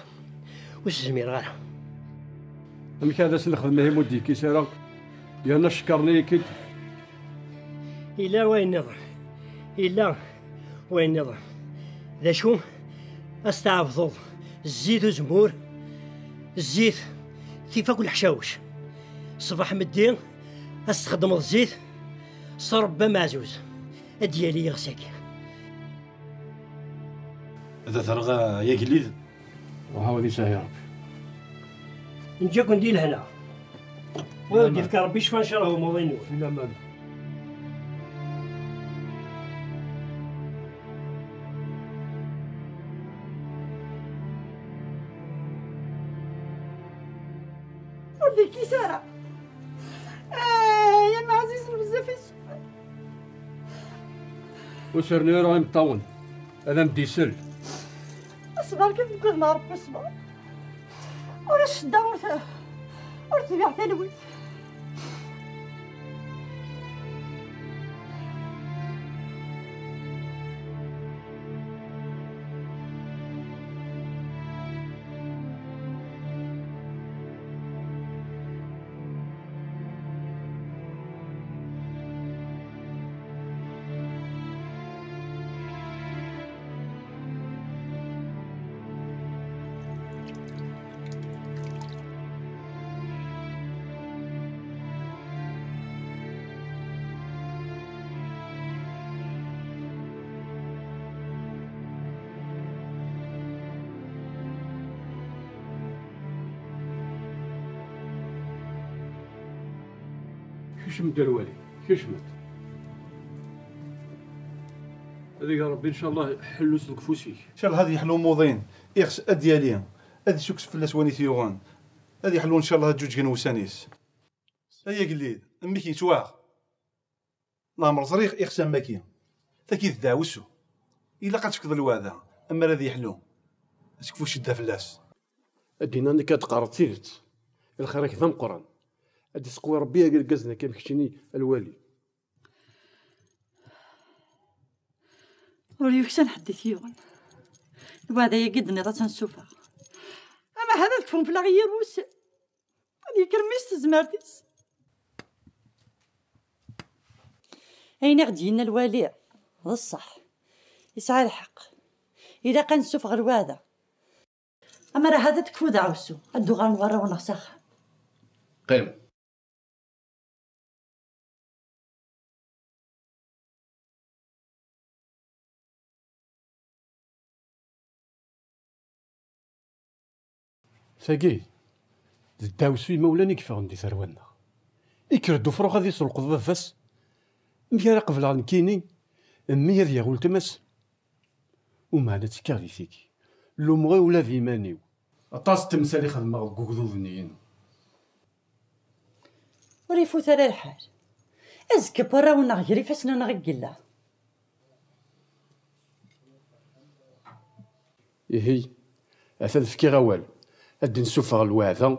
واش زمير غير أمي هذا سنخدم هي مودي كي سيرا يا نشكرني كي إلا وين نظر إلا وين نظر ذا شو استعفض الزيت وزمور الزيت كيف كل حشاوش صباح مدين استخدم الزيت صرب معزوز ديالي يغساكي هذا ثرغا يا قليد وهاودي ساهي ربي نجاكم ندير هنا ودي فكر ربي شفا ان شاء الله هو وين في الامان ودي كي ساره يا معزيز بزاف السؤال وسرني راه مطون انا مديسل اصبر كيف نقول مع ربي اصبر ولا الشده ورتبع تلوي كشمت الوالي كشمت. هذا يا ربي ان شاء الله حلو سلك فوسيك. ان شاء الله هذه يحلو موضين يخس ادياليا هذه شوكس في الاسواني ثيوغان هذه يحلو ان شاء الله جوج كنوسانيس. هيا قليل امي كي تواغ نامر زريق يخس ماكي تاكي تداوسو الا قتفكض الواذا اما الذي يحلو اسكفو شده فلاس. ادينا انك تقرا تيرت الخير كذا مقران ادي سقوي ربي قال قزنا كيف كشتيني الوالي. ولي وكسان حديث يوغن وهذا يقدني راه تنسوفا اما هذا تكون في الغير وس هذه كرميس زمارتيس اين غدينا الوالي هذا الصح يسعى الحق اذا كنسوف غير هذا اما راه هذا تكفو دعوسو ادو غنورا ونخسخ قيم. ثقيل الداوسوي مولاني كيف غندي ثرونا يكردو فروخ غادي يسرقو ضفاس ميا راه قبل غنكيني ميا ديال غول تماس ومعنا تكاغي فيكي لو مغي ولا في مانيو اطاس تمثالي خدمه غوكذوذنيين وريفو ثرى الحال ازكى برا ونغيري فاسنا نغقلا هي اثاث فكي غوال ادي نسوفغ الوعده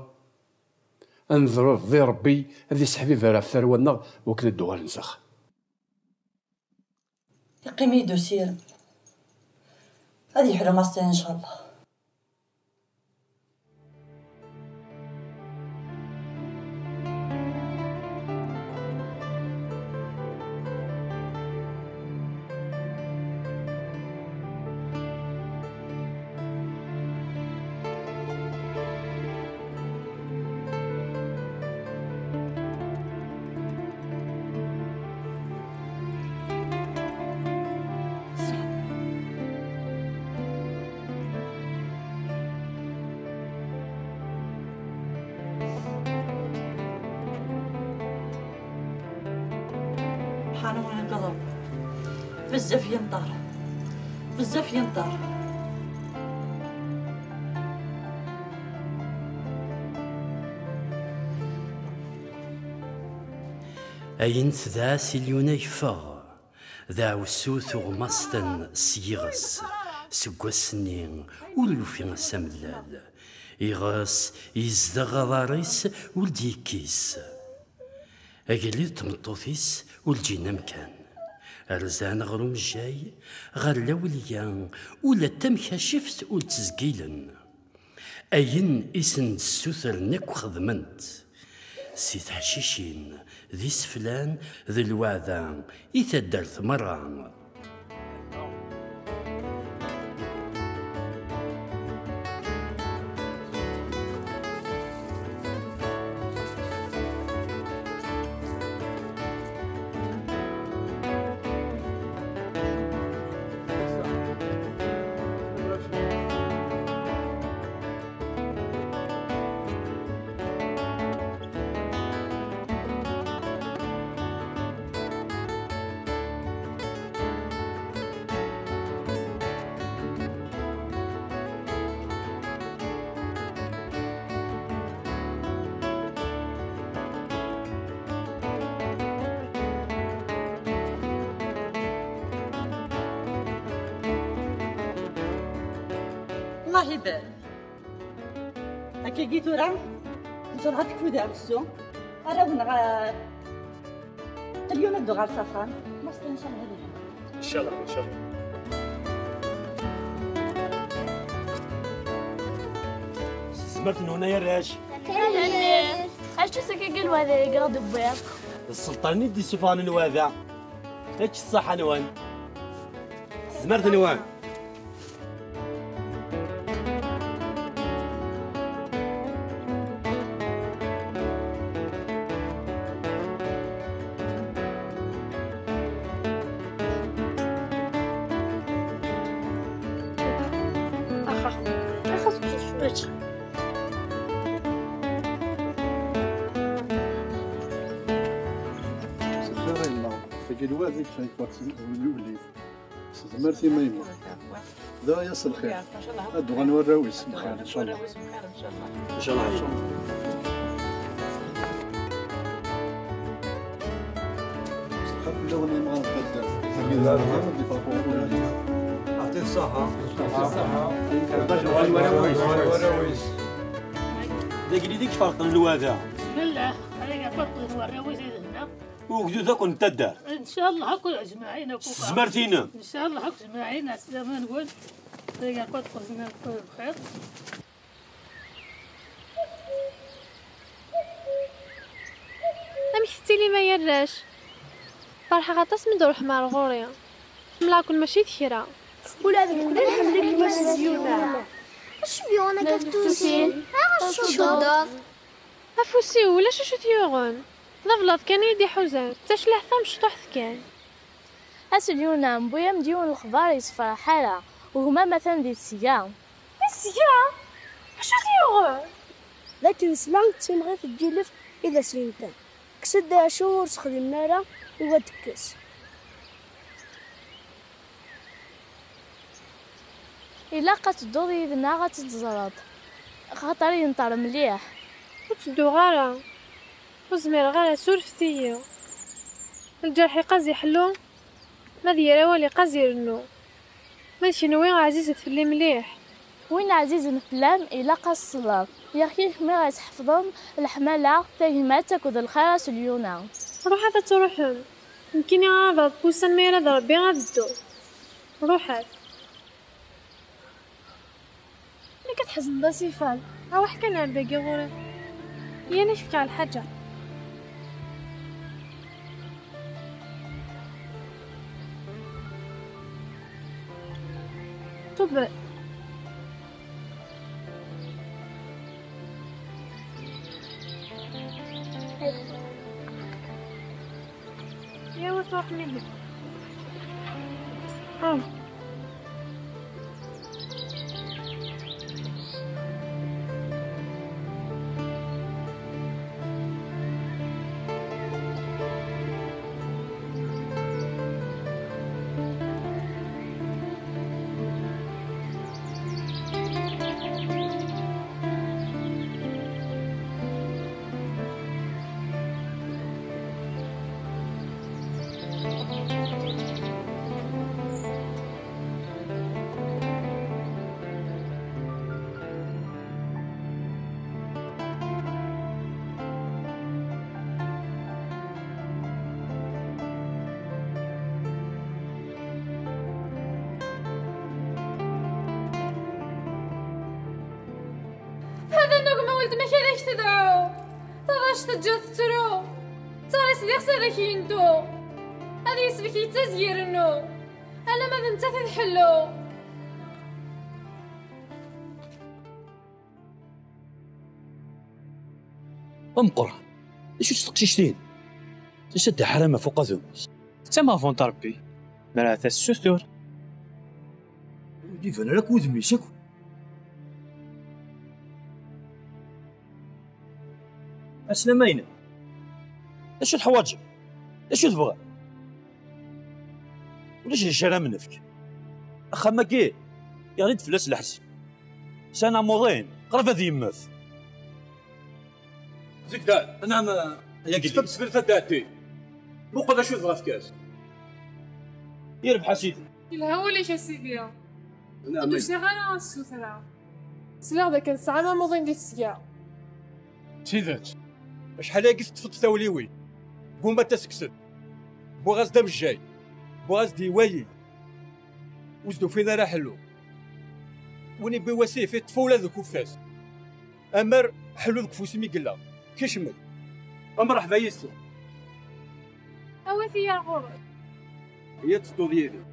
انظرف ذي ربي هذي سحبي فيرا في ثرونا وكنا الدوال نسخ يقيم يدو سير هذه حلو ماستين ان شاء الله. سبحانه وينقلب بزاف ينطر بزاف ينطر. أين ذا سيليونا يفغ ذا وسوث غماستن سيغس سقوسني ولو في سملال يغس يزدغ ضاريس ولديكيس أجلي تمطوثيس ولجينا مكان أرزان غروم جاي غير لوليان ولا تمكاشفت ولتزقيلن أين إسن السوثر نك خدمنت سيت حشيشين ذي سفلان ذي الوعدة يتدر ثمرة. الله يبارك هكا جيتو راه انت غتكفو داع السوق راه بنغا اليوم ندو غير سفران ما استنى ان شاء الله ان شاء الله سمعت هنا يا راش كلمني اش تسكي قال هذا يقرا دباق السلطان يدي سفان الواذا ايش الصحه نوان سمعت نوان تجي وهذيك فايك الوليد زمرتي ما يموت ذا يصل الخير هادو غنوراو اسم خير ان شاء الله ان شاء الله خاف لو اني ما غنقدر عطيت الصحة ذاك اللي ديك فرق الوادع بسم الله عليك فرق الوراويس هنا وكدو ذاك انت الدار ان شاء الله هاكل اجمعين زمرتينا ان شاء الله هاكل اجمعين السلامة نقول عليك فرق بخير امشتي لي ما يراش فرحة غطاس من دور حمار غوريا ملاكن ماشي ثيرا ولا هذيك كلها نحملك باش زيونا اش بيو انا كتوسين شدود افوسي ولا شو ثيوغن ضفلط كان يدي حوزان تاش لحثم شطوح ثكان اسليونا مبويا مديون الخبار يصفر حالة وهما مثلا دي السيام شو ثيوغن لكن سلام تيمغي في الجلف اذا سلينتان كسد شهور تخدم نارا هو تكس إلا قتدوضي يدنا غتتزرد خاطر ينطر مليح وتدو غارة وزمير غارة سورفتيو الجرح قازي حلو ما ديرا والي قازي رنو ماشي نوين عزيزة تفلي مليح وين عزيز نفلام إلا قاس الصلاة يا أخي ما غيتحفظن الحمالة تاهماتك وذا الخيرات اليونا روح هذا تروحهم يمكن يعرض بوسن ما يرد ربي غادو روحات ملي كتحزن دا سيفال روح كان عندك غوري يا نشفك على الحاجة طب يا وتروح مني هذا النغمة ولد ما كذاك تدعو تضاش تجوث ترو ترى سيدي خسارك يندو هذا يسبك يتزير انو انا ما ذنبت تحلو امقر ايش تسقشتين تشد حرامه فوق ذو تما فون ربي مرات السثور ودي فانا لك وذمي شكو اسلمينا ايش الحواجب ايش تبغى وليش الشارع منفك اخا ما كي يعني تفلس الحس سنه موضين قرب هذه يمث زيك دال نعم يا قلبي شفت سفر ثداتي مو قدر شو تبغى في كاس يربح سيدي الهوا ليش يا سيدي نعم دوسي غانا السوثرة سلاغ ذاك الساعة ما موضين دي السياق سيدات شحال هاكي تفط ثوليوي بوما تسكسد بوغاز دم الجاي بوغاز دي وايي وزدو فينا راه حلو وني بواسي في طفولة ذوك وفاس امر حلو ذوك فوسي ميقلا كيشمل امر راح بايسو اوثي يا غور هي تصدو ديالي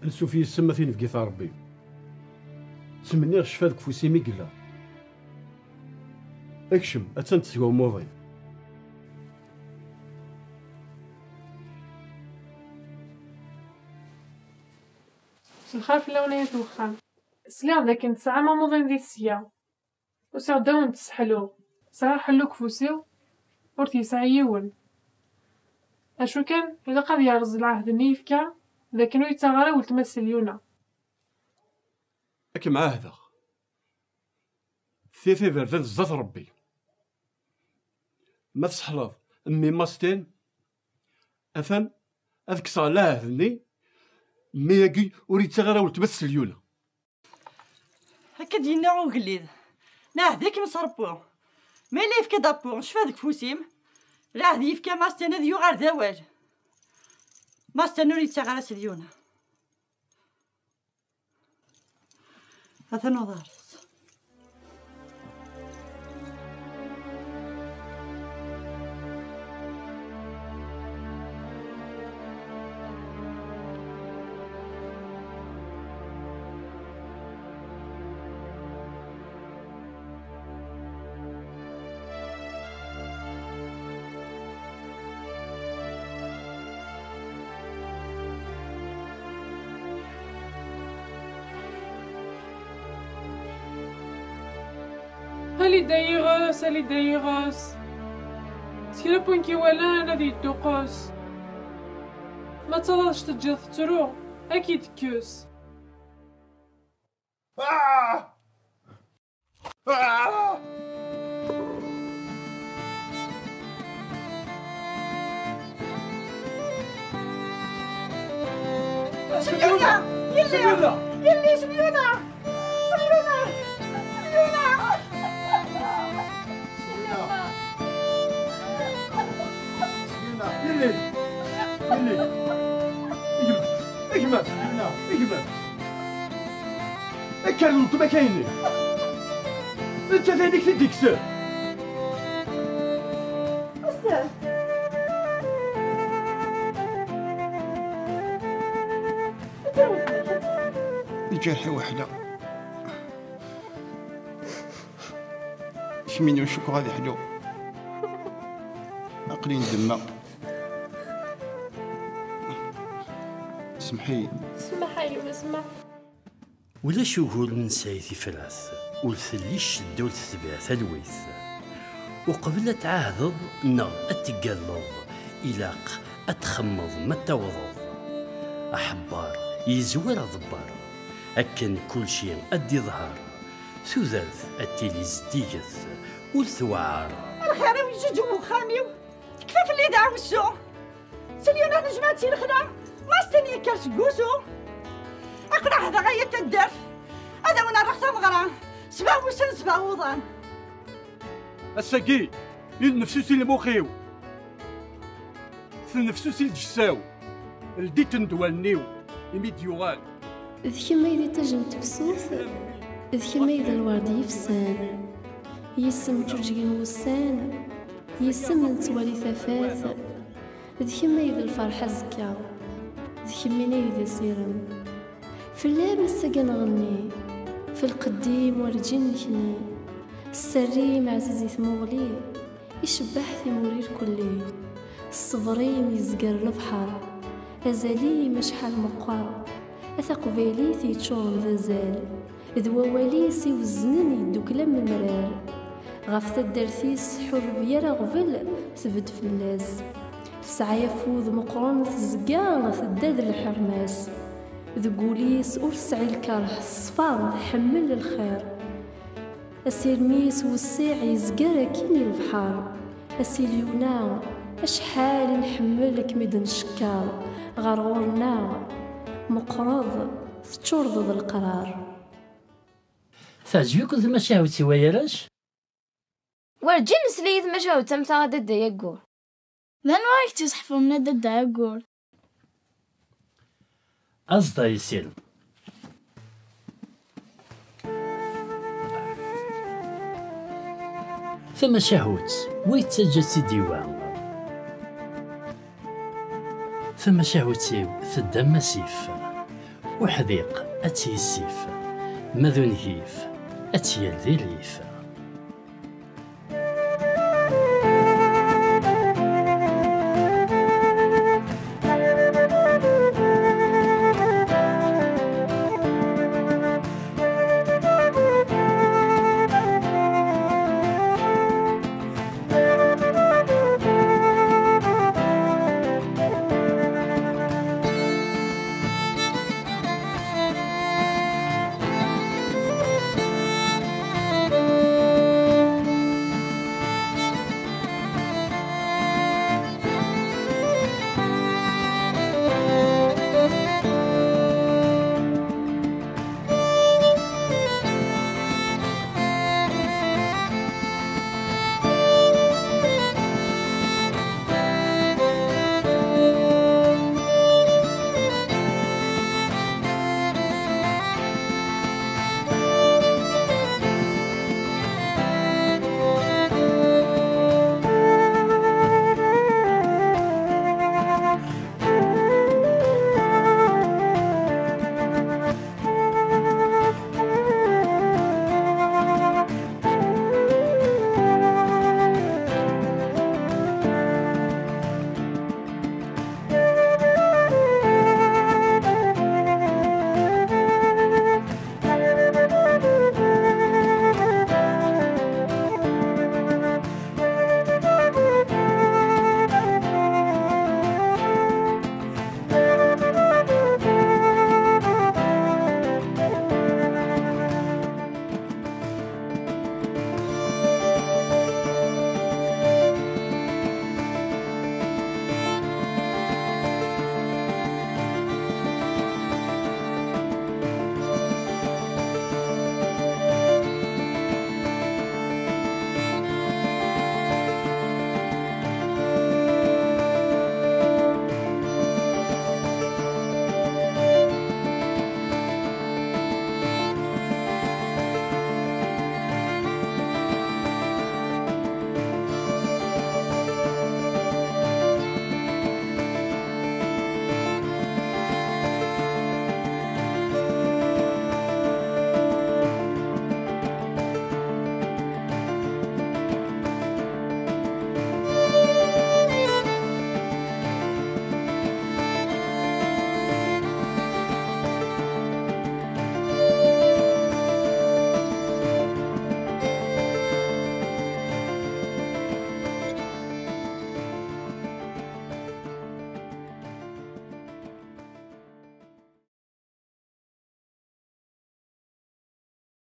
نسوفي السما فين في ربي تسمني شفا ذوك فوسي ميقلا اكشم اتن تسقو موضي نخاف لو نيت وخام سليغ ذاك نتسعى ما موضين دي السيا وساو داون تسحلو ساو حلو كفوسيو ورث يسعى يون اشو كان إلا قد يرز العهد نيفكا ذاك نو يتغارى ولتمثل يونا لكن مع هذا ثيثي بردان الزات ربي ما تسحلض امي ماستين اثن اذك صالاه ذني مياكي وريد تغرى ولتمثل يونا هكا دينا وقليد ناه ذاك مصربو ما اللي يفكا دابو شفا ذاك فوسيم راه ذي يفكا ماستين ذيو غير ذواج ماستين وريد تغرى سديونا هذا نظر هالي دايغوس سيلا بوين كي ولا نادي الدقوس ما تلاش تجي ترو اكيد كيوس سميونا يلي سميونا يلي اجمل اكل انت كايني انت ثانيك تديك سير استاذ الجرح وحده شميني وشكو غادي حلو عقلي ندمى سمحي واسمح ولا شغل من سايثي فراس ولثلي الشدة ولتثبات الويث وقبل تعاهض نغ أتقلض إلاق أتخمض ما توضض أحبار يزور ضبار أكن كل شيء أدي ظهر ثوثرث التيلي زديث والثوار الخير ويجوجو خاميو كفاف اللي دعم السوق سليونا نجماتي الخدع ما استني كرس قوسو اقرا هذا غاية الدر هذا وانا رحت مغرى سبع وسن سبع وضان الساقي النفسوسي المخيو النفسوسي الجساو الديت ندوالنيو يميد يوغال إذ كما إذا تجن تفسوث إذ كما إذا الورد يفسان يسم جوجين وسان يسم نتوالي ثفاث إذ كما إذا الفرحة زكا إذ كما إذا سيرم في اللاب السجن غني في القديم ورجين كني السريم عزيزي ثموغلي يشبح ثمورير كلي الصبريم يزقر البحر أزالي مشحال مقار أثقبيلي تيتشون ذا زال ذوالي سيوزنن يدوك لم مرار غف تدرثيس حر بيرا غفل ثبت فلاس سعى يفوذ مقرون تزقا ثداد الحرماس ذقوليس أرسعي الكره الصفار حمل الخير السيرميس والساع يزقر كيني البحار السيليونا أشحال نحملك ميدن شكار غرورنا مقرض تشرض ذا القرار تعجبك المشاهد سوايراش ورجل نسليد مشاهد تمتا ضد يقول لان وايك تصحفوا من ضد يقول أصدا يسير ثم شهوت ويتسجل ديوان ثم شهوتي ثدم مسيف وحذيق أتي السيف مذن هيف أتي ذي ليف